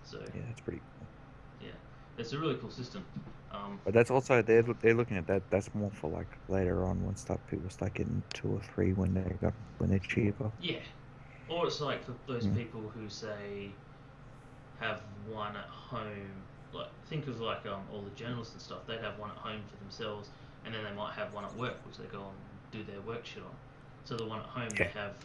So Yeah, that's pretty cool. yeah, it's a really cool system. But that's also they're looking at that. That's more for like later on when people start getting 2 or 3 when they're cheaper. Yeah, or it's like for those people who say have one at home. Like think of like all the journalists and stuff. They'd have one at home for themselves, and then they might have one at work, which they go and do their work shit on. So the one at home they have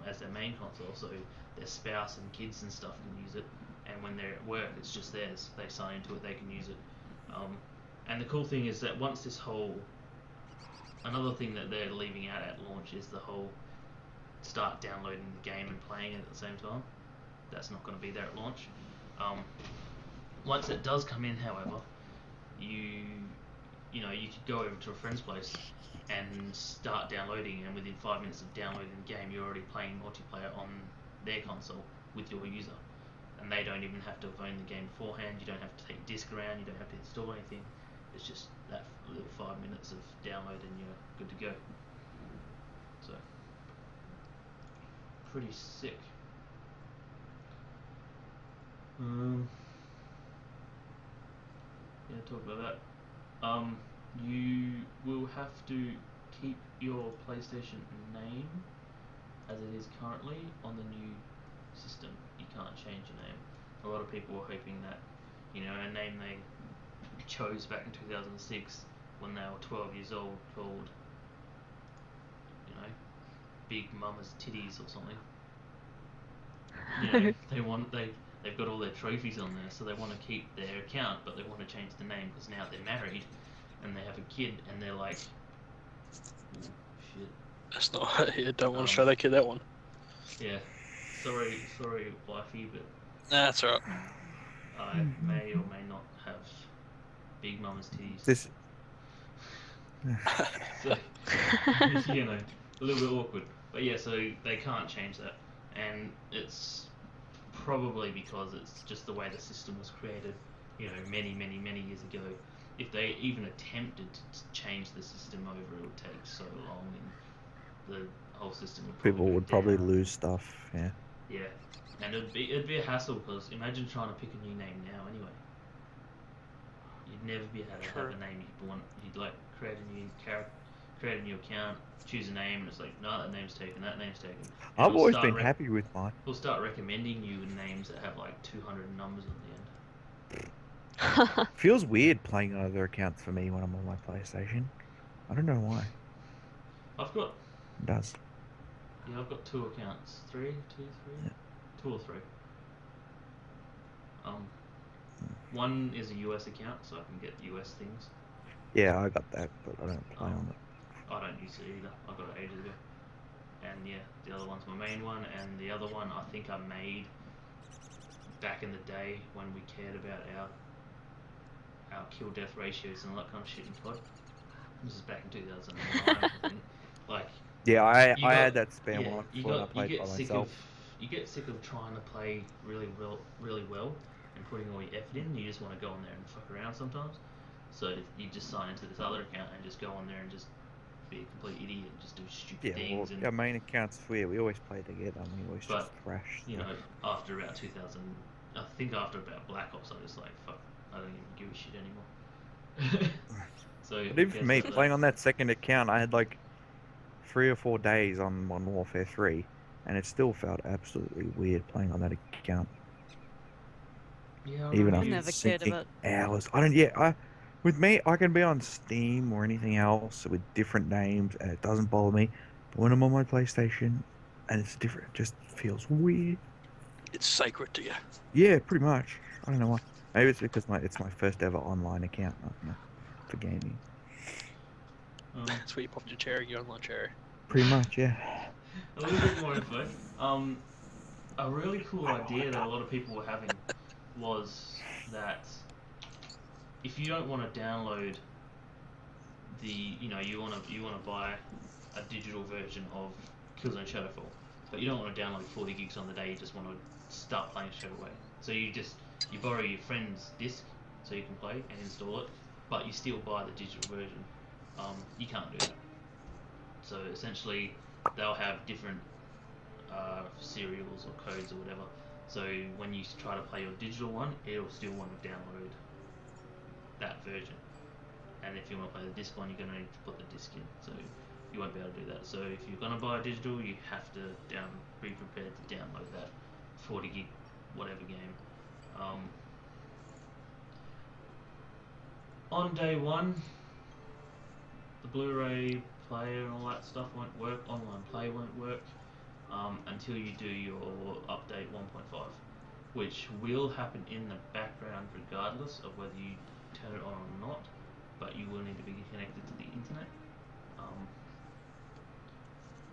as their main console, so their spouse and kids and stuff can use it. And when they're at work, it's just theirs. They sign into it, they can use it. And the cool thing is that once this whole, another thing that they're leaving out at launch is the whole start downloading the game and playing it at the same time. That's not going to be there at launch. Once it does come in, however, you could go over to a friend's place and start downloading, and within 5 minutes of downloading the game, you're already playing multiplayer on their console with your user, and they don't even have to have owned the game beforehand. You don't have to take disc around. You don't have to install anything. It's just that little 5 minutes of download, and you're good to go. So pretty sick. Yeah, talk about that. You will have to keep your PlayStation name as it is currently on the new system. You can't change your name. A lot of people were hoping that, a name they chose back in 2006 when they were 12 years old called, Big Mama's Titties or something. They've got all their trophies on there, so they want to keep their account, but they want to change the name because now they're married and they have a kid, and they're like, ooh, shit. That's not. You don't want to show that kid that one. Yeah, sorry, wifey, but Nah, that's alright. I may or may not have Big Mama's titties. This. So, a little bit awkward. But yeah, so they can't change that, and it's probably because it's just the way the system was created, many, many, many years ago. If they even attempted to change the system over, it would take so long, and the whole system would probably People go would probably down. lose stuff. Yeah. Yeah, and it'd be a hassle because imagine trying to pick a new name now. Anyway, you'd never be able to have a name you'd want. You'd like create a new character, create a new account, choose a name, and it's like, no, that name's taken, that name's taken. And I've always been happy with mine. We'll start recommending you names that have like 200 numbers on the end. Feels weird playing on other accounts for me when I'm on my PlayStation. I don't know why. I've got. It does. Yeah, I've got 2 accounts. 3? Yeah. 2 or 3. One is a US account, so I can get US things. Yeah, I got that, but I don't play on it. I don't use it either. I got it ages ago. and yeah, the other one's my main one, and the other one I think I made back in the day when we cared about our kill death ratios and all that kind of shit in COD. This is back in 2009, I think. Like, Yeah, you I got had that spare yeah, one you when I got played by myself. you get sick of trying to play really well and putting all your effort in. You just want to go on there and fuck around sometimes. So you just sign into this other account and just go on there and just be a complete idiot and just do stupid Yeah, well, things. And our main accounts, we always play together and we always but just thrash you stuff. know, after about 2000, I think after about Black Ops, I was like, fuck, I don't even give a shit anymore. So But who even for cares me, about playing that? on that second account, I had like 3 or 4 days on Modern Warfare 3, and it still felt absolutely weird playing on that account. Yeah, I Even remember I after you. never cared sinking about. hours. I don't, yeah, with me, I can be on Steam or anything else with different names, and it doesn't bother me. But when I'm on my PlayStation, and it's different, it just feels weird. It's sacred to you. Yeah, pretty much. I don't know why. Maybe it's because it's my first ever online account, for gaming. That's where you popped your cherry, your online cherry. Pretty much, yeah. A little bit more info. A really cool idea that a lot of people were having was that if you don't want to download you want to buy a digital version of Killzone Shadowfall, but you don't want to download 40 gigs on the day. You just want to start playing straight away. So you borrow your friend's disc so you can play and install it, but you still buy the digital version. You can't do that. So essentially, they'll have different serials or codes or whatever. So when you try to play your digital one, it'll still want to download that version. And if you want to play the disc one, you're going to need to put the disc in. So you won't be able to do that. So if you're going to buy a digital, you have to be prepared to download that 40 gig whatever game. On day one, the Blu-ray player and all that stuff won't work. Online play won't work until you do your update 1.5, which will happen in the background regardless of whether you turn it on or not. But you will need to be connected to the internet.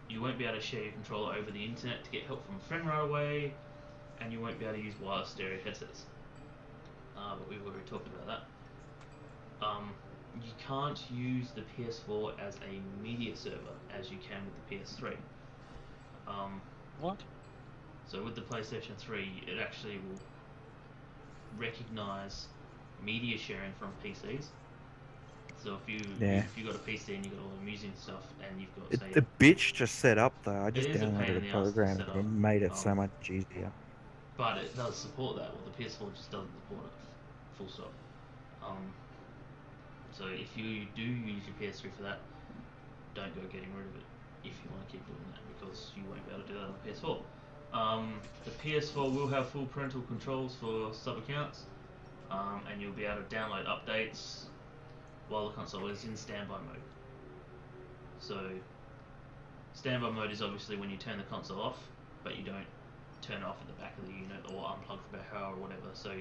You won't be able to share your controller over the internet to get help from a friend right away, and you won't be able to use wireless stereo headsets. But we've already talked about that. You can't use the PS4 as a media server as you can with the PS3. What? So with the PlayStation 3, it actually will recognize media sharing from PCs. So Yeah. if you got a PC and you got all the music and stuff, and you've got say The bitch just set up though. I it just is a pain downloaded in a the ass to program set and it up. made it so much easier. But it does support that. Well, the PS4 just doesn't support it. Full stop. So if you do use your PS3 for that, don't go getting rid of it if you want to keep doing that, because you won't be able to do that on the PS4. The PS4 will have full parental controls for sub accounts, and you'll be able to download updates while the console is in standby mode. So standby mode is obviously when you turn the console off, but you don't turn it off at the back of the unit or unplug for about power or whatever. So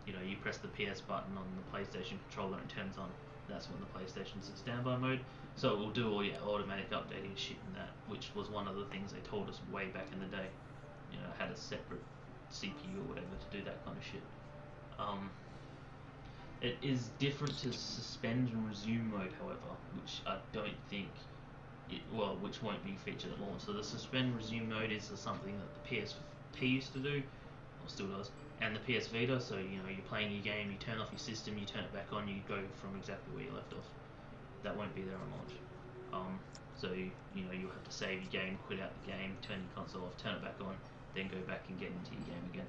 you press the PS button on the PlayStation controller and it turns on. That's when the PlayStation's in standby mode. So it will do all your automatic updating shit and that, which was one of the things they told us way back in the day. It had a separate CPU or whatever to do that kind of shit. It is different to suspend and resume mode, however, which I don't think which won't be featured at launch. So the suspend resume mode is something that the PSP used to do, or still does, and the PS Vita. So you're playing your game, you turn off your system, you turn it back on, you go from exactly where you left off. That won't be there on launch. So you'll have to save your game, quit out the game, turn your console off, turn it back on, then go back and get into your game again.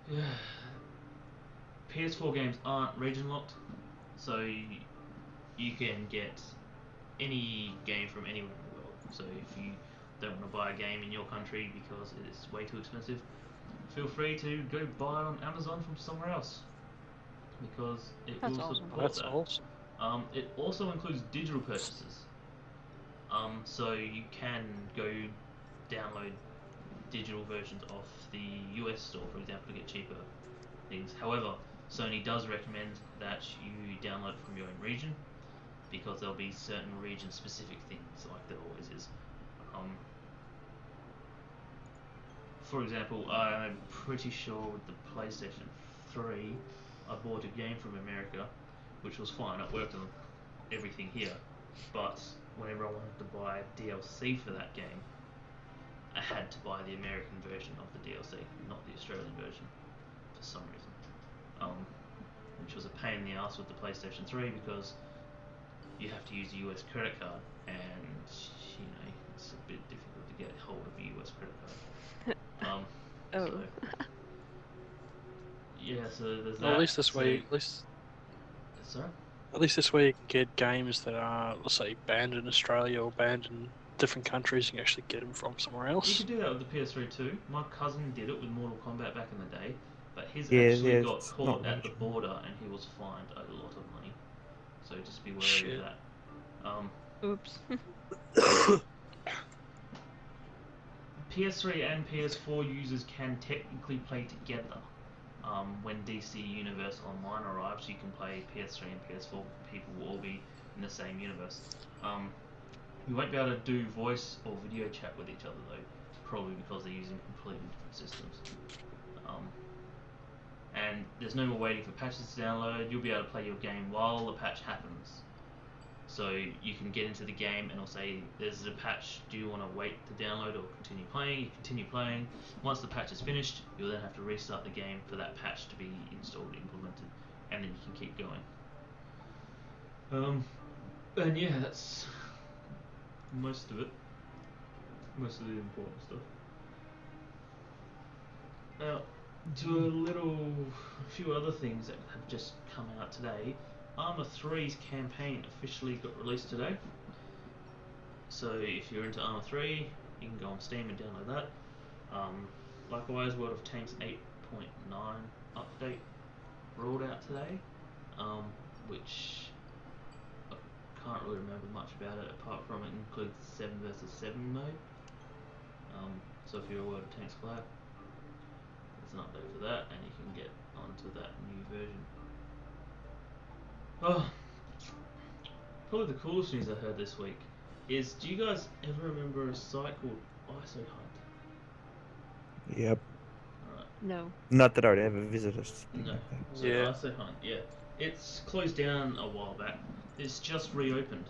Yeah. PS4 games aren't region locked, so you can get any game from anywhere in the world. So if you don't want to buy a game in your country because it's way too expensive, feel free to go buy it on Amazon from somewhere else, because it That's will awesome. support That's that. awesome. It also includes digital purchases. So you can go download digital versions of the US store, for example, to get cheaper things. However, Sony does recommend that you download it from your own region, because there'll be certain region-specific things, like there always is. For example, I'm pretty sure with the PlayStation 3, I bought a game from America, which was fine. It worked on everything here, but whenever I wanted to buy DLC for that game, I had to buy the American version of the DLC, not the Australian version, for some reason. Which was a pain in the ass with the PlayStation 3, because you have to use a US credit card, and it's a bit difficult to get hold of a US credit card. Oh. So, yeah, so there's Well, that. at least this way, Sorry? at least this way you can get games that are, let's say, banned in Australia or banned in different countries. You can actually get them from somewhere You else. could do that with the PS3 too. My cousin did it with Mortal Kombat back in the day, but his Yeah, actually got it's caught not at the legible. border and he was fined a lot of money. So just be wary Shit. of that. Oops. PS3 and PS4 users can technically play together. When DC Universe Online arrives, you can play PS3 and PS4. People will all be in the same universe. You won't be able to do voice or video chat with each other though, probably because they're using completely different systems. And there's no more waiting for patches to download. You'll be able to play your game while the patch happens. So you can get into the game and it'll say, there's a patch, do you want to wait to download or continue playing? You continue playing. Once the patch is finished, you'll then have to restart the game for that patch to be installed, implemented, and then you can keep going. And yeah, that's most of it. Most of the important stuff. Now, to a few other things that have just come out today. Arma 3's campaign officially got released today. So if you're into Arma 3, you can go on Steam and download that. Likewise, World of Tanks 8.9 update rolled out today, which I can't really remember much about it apart from it includes 7 versus 7 mode. So if you're a World of Tanks player, there's an update for that, and you can get onto that new version. Oh, probably the coolest news I heard this week is, do you guys ever remember a site called ISO Hunt? Yep. Alright. No. Not that I would ever visit something No. like that. So Yeah. ISO Hunt, yeah. It's closed down a while back. It's just reopened.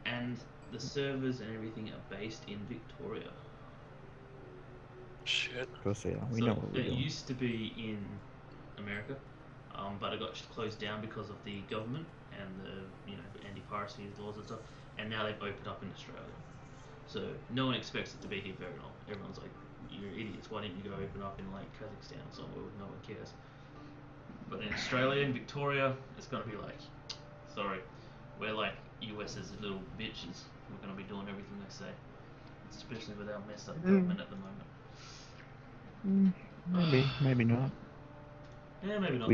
And the servers and everything are based in Victoria. Shit. Of course, yeah, we So know what we're it doing. used to be in America, but it got closed down because of the government and the anti-piracy laws and stuff. And now they've opened up in Australia. So no one expects it to be here very long. Everyone's like, "You're idiots. Why didn't you go open up in like Kazakhstan or somewhere where no one cares?" But in Australia and Victoria, it's gonna be like, sorry, we're like US's little bitches. We're gonna be doing everything they say, especially with our messed up government at the moment. Maybe not. Yeah, maybe not.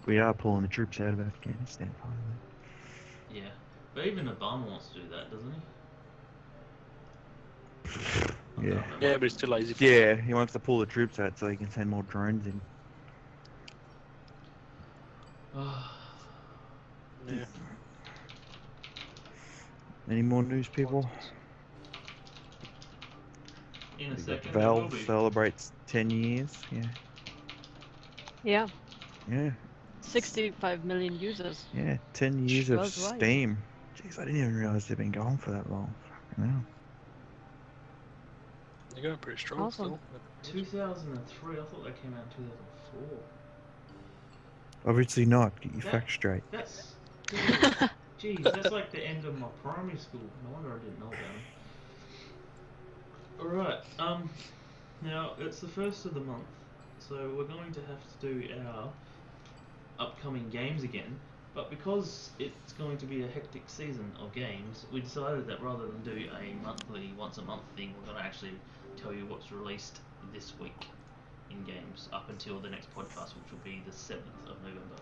We are pulling the troops out of Afghanistan finally. Yeah, but even Obama wants to do that, doesn't he? I Yeah. can't remember. Yeah, but he's too lazy for Yeah, he wants to pull the troops out so he can send more drones in. that. Yeah. Any more news, people? In a We got second, there will Valve be. celebrates 10 years. Yeah. Yeah. Yeah. 65 million users. 10 years of Worldwide. Steam. Jeez, I didn't even realize they've been going for that long. Fucking hell. They're going pretty strong Awesome. still. 2003. I thought that came out in 2004. Obviously not. Get your That- facts straight. That's. Jeez, that's like the end of my primary school. No wonder I didn't know about them. Alright, now it's the first of the month, so we're going to have to do our upcoming games again, but because it's going to be a hectic season of games, we decided that rather than do a monthly, once a month thing, we're going to actually tell you what's released this week in games up until the next podcast, which will be the 7th of November.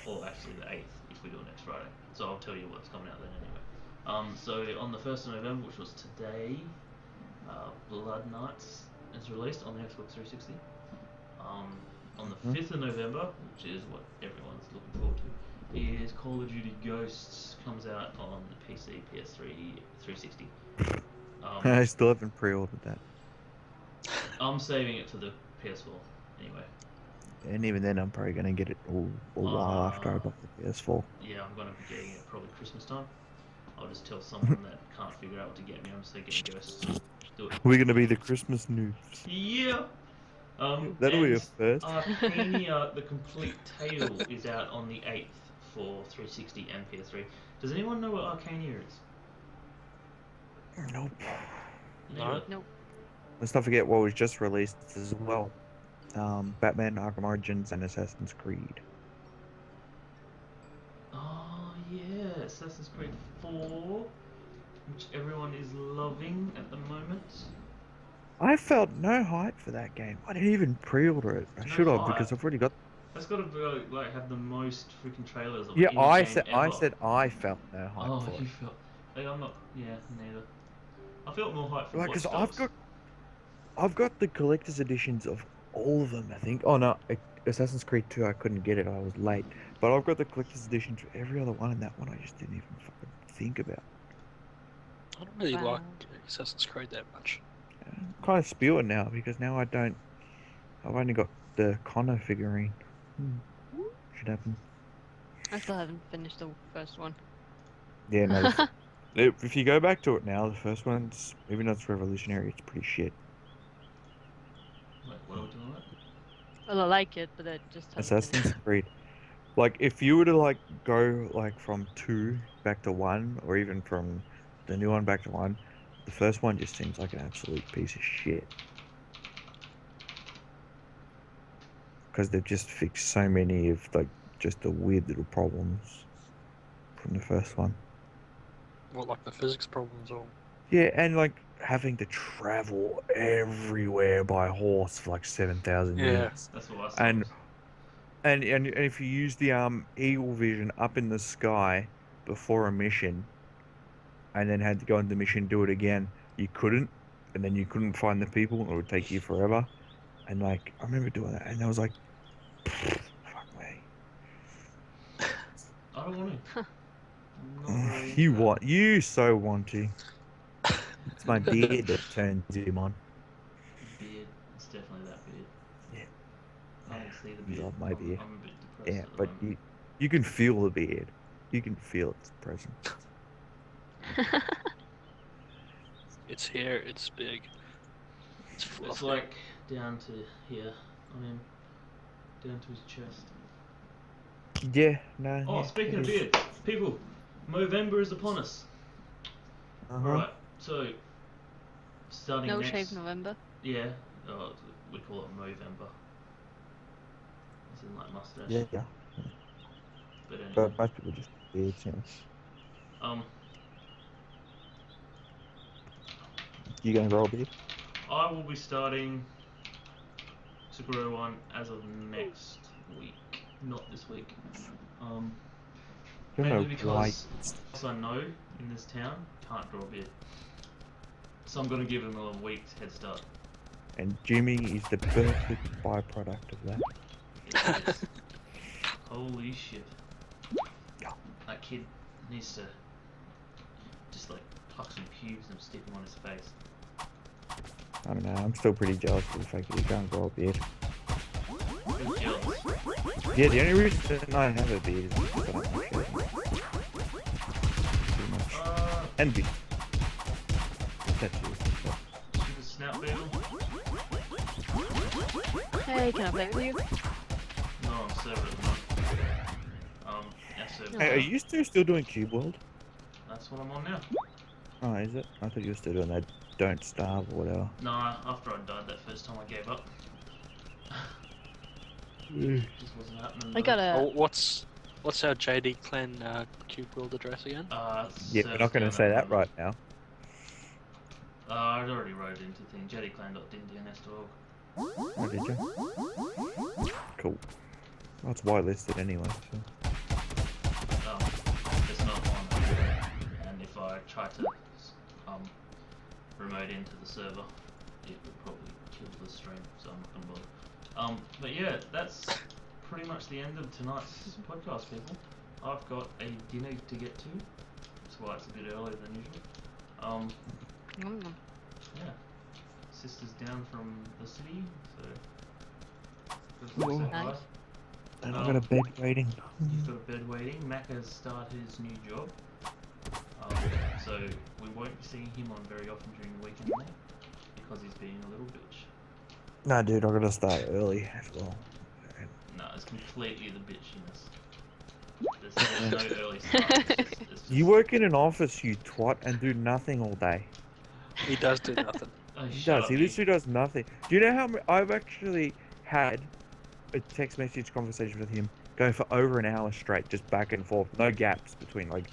Or actually the 8th if we do it next Friday. So I'll tell you what's coming out then anyway. So on the 1st of November, which was today, Blood Knights is released on the Xbox 360. On the Mhm. 5th of November, which is what everyone's looking forward to, is Call of Duty Ghosts comes out on the PC, PS3, 360. I still haven't pre-ordered that, I'm saving it for the PS4 anyway. and even then, I'm probably gonna get it a while after I buy the PS4. Yeah, I'm going to be getting it probably Christmas time. I'll just tell someone that can't figure out what to get me. I'm just going to get Ghosts. Do it. We're gonna be the Christmas noobs. Yeah. That'll be a And first. Arcania, the complete tale, is out on the 8th for 360 and PS3. Does anyone know what Arcania is? Nope. Neither. Nope. Let's not forget what was just released as well. Batman: Arkham Origins and Assassin's Creed. Oh yeah, Assassin's Creed 4, which everyone is loving at the moment. I felt no hype for that game. I didn't even pre-order it. I No should have hype? because I've already got. That's got to be like have the most freaking trailers of Yeah, any I game said. ever. I said I felt no hype Oh, for you it. felt. Like, I'm not. Yeah, neither. I felt more hype for Like, Watch cause Dogs. I've got the collector's editions of all of them. I think. Oh no, Assassin's Creed 2. I couldn't get it. I was late. But I've got the collector's edition for every other one, and that one I just didn't even fucking think about. I don't really Wow. like Assassin's Creed that much. I'm kind of spewing now because now I don't. I've only got the Connor figurine. Should happen. I still haven't finished the first one. Yeah, no. If you go back to it now, the first one's, even though it's revolutionary, it's pretty shit. Wait, what are we talking about? Well, I like it, but I just haven't Assassin's finished. Creed. Like, if you were to like go like from 2 back to 1, or even from the new one back to 1, the first one just seems like an absolute piece of shit. Because they've just fixed so many of like just the weird little problems from the first one. What, like the physics problems or? Yeah, and like having to travel everywhere by horse for like 7,000 Yeah. years. That's what I saw. And and if you use the eagle vision up in the sky before a mission, and then had to go into the mission, do it again, you couldn't, and then you couldn't find the people, and it would take you forever. And like I remember doing that, and I was like, "Fuck me." I don't want to. I'm not really You into that. want, you so want to. It's my beard that turns him on. Beard. It's definitely that beard. Yeah. I can't even see the You beard. love my beard. I'm a bit depressed Yeah, at the but moment. you can feel the beard. You can feel its presence. It's here, it's big, it's It's fluffy. like down to here on him. Down to his chest. Yeah, no. Oh, Yeah, speaking it of is. beard, people, Movember is upon us. Uh-huh. Alright, so starting No next. shave November. Yeah, we call it Movember. As in like mustache. Yeah, yeah. But anyway. But most people just beards, you know. You gonna grow a beard? I will be starting to grow one as of next week, not this week. You Mainly know because I know in this town can't grow a beard. So I'm gonna give him a week's head start. and Jimmy is the perfect byproduct of that. It is. Holy shit. Yeah. That kid needs to just like pluck some pubes and stick them on his face. I don't know. I'm still pretty jealous of the fact that you can't grow a beard. Who's jealous? Yeah, the only reason I have a beard is because I don't like shaving. Pretty much. And beard. That's it. Shoot a snout beetle? Hey, can I play with you? No, I'm server at the moment. Our server. Hey, are you still doing Cube World? That's what I'm on now. Oh, is it? I thought you were still doing that Don't Starve or whatever. Nah, after I died that first time I gave up. Just wasn't happening. I got Oh, a. what's our JD Clan Cube World address again? Yeah, we're not going to say that right now. I'd already wrote it into thing. jettyclan.dndns.org. Oh, did you? Cool. Well, it's whitelisted anyway. So. It's not on. And if I try to remote into the server, it would probably kill the stream. So I'm not gonna bother. But yeah, that's pretty much the end of tonight's podcast, people. I've got a dinner to get to. That's why it's a bit earlier than usual. Yeah. Sister's down from the city, so good luck, say hi. Nice. And I've got a bed waiting. You've got a bed waiting. Mac has started his new job, so we won't be seeing him on very often during the week anymore because he's being a little bitch. Nah, dude, I'm gonna start early as well. No, it's completely the bitchiness. There's no early start. It's just, You work in an office, you twat, and do nothing all day. He does do nothing. Oh, He shut does. up, He you. literally does nothing. Do you know how I've actually had a text message conversation with him going for over an hour straight, just back and forth, no gaps between like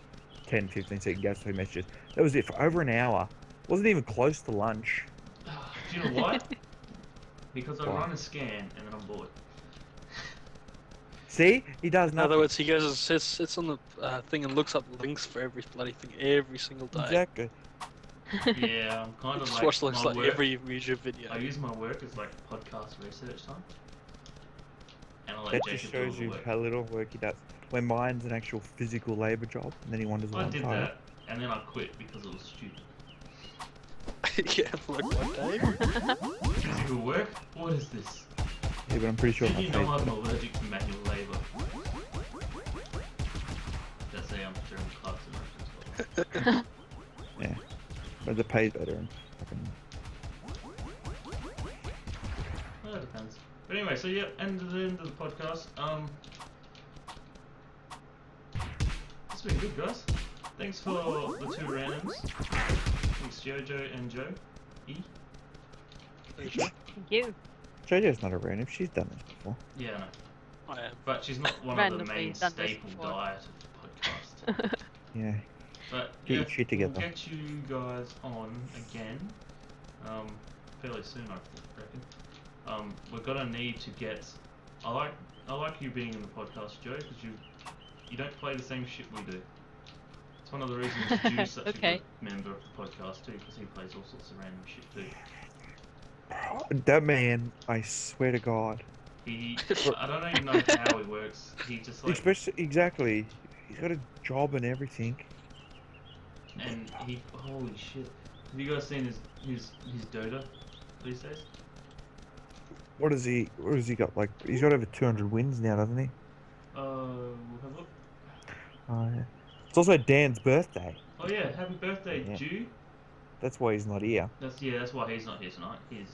10, 15-second gaps between messages. That was it for over an hour. Wasn't even close to lunch. Do you know why? Because I Why? run a scan and then I'm bored. See, he does In nothing. other words, he goes and sits on the thing and looks up links for every bloody thing every single day. Exactly. Yeah, I'm kind of Just like watch links my like work. every YouTube video. I use my work as like podcast research time. And I let That Jacob just do all shows the you work. how little work he does. When mine's an actual physical labor job, and then he wonders why I I'm did tired. that, and then I quit because it was stupid. Yeah, for like 1 day. Physical work? What is this? Yeah, but I'm pretty sure Did my you know pay. I'm allergic to manual labour? That's a German class in as well. Yeah, but the pay's better. And fucking... Well, it depends. But anyway, so yeah, end of the podcast. It's been good, guys. Thanks for the 2 randoms. Thanks, Jojo and Joe. E. Thank you. JoJo's not a random. She's done this before. Yeah, I know. I am. But she's not one of the Randomly main done this staple before. diet of the podcast. Yeah. But Get yeah, your shit together. we'll get you guys on again, fairly soon, I reckon. We're gonna need to get. I like you being in the podcast, Joe, because you don't play the same shit we do. It's one of the reasons Jude's such Okay. a good member of the podcast too, because he plays all sorts of random shit too. That man, I swear to God. He, I don't even know how he works. He just like, Especially, exactly. He's got a job and everything. and he, holy shit. Have you guys seen his Dota these days? What has he got? Like, he's got over 200 wins now, doesn't he? We'll have a look. Oh, yeah. It's also Dan's birthday. Oh yeah, happy birthday, Yeah. Jude. That's why he's not here. That's why he's not here tonight. His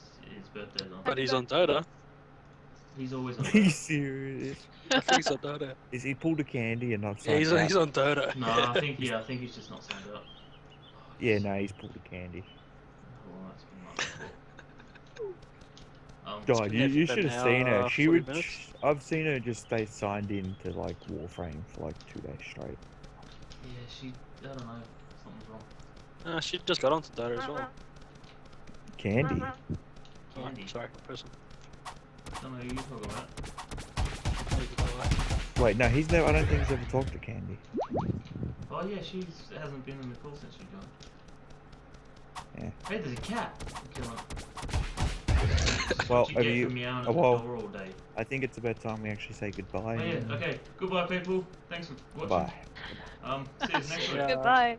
birthday's on. But he's on Dota. He's always on. Are you serious? I think he's on Dota. Is he pulled a candy and not Yeah, signed he's up? on Dota. No, I think he's just not signed up. Yeah, no, he's pulled a candy. Well, that's been like God, been there you for should an have seen her. hour, She 40 would. minutes. I've seen her just stay signed in to like Warframe for like 2 days straight. yeah, I don't know, something's wrong. She just got onto Dota as well. Candy. Oh, Candy. sorry, person. I don't know who you're talking about. Wait, no, he's never. I don't think he's ever talked to Candy. Oh yeah, she hasn't been in the call since she joined. Yeah. Hey, there's a cat. Kill him. Well, What you have get you? for meowing oh, at the well, door all day. I think it's about time we actually say goodbye. Oh yeah, okay. Goodbye, people. Thanks for watching. Bye. See you next week. Yeah. Goodbye.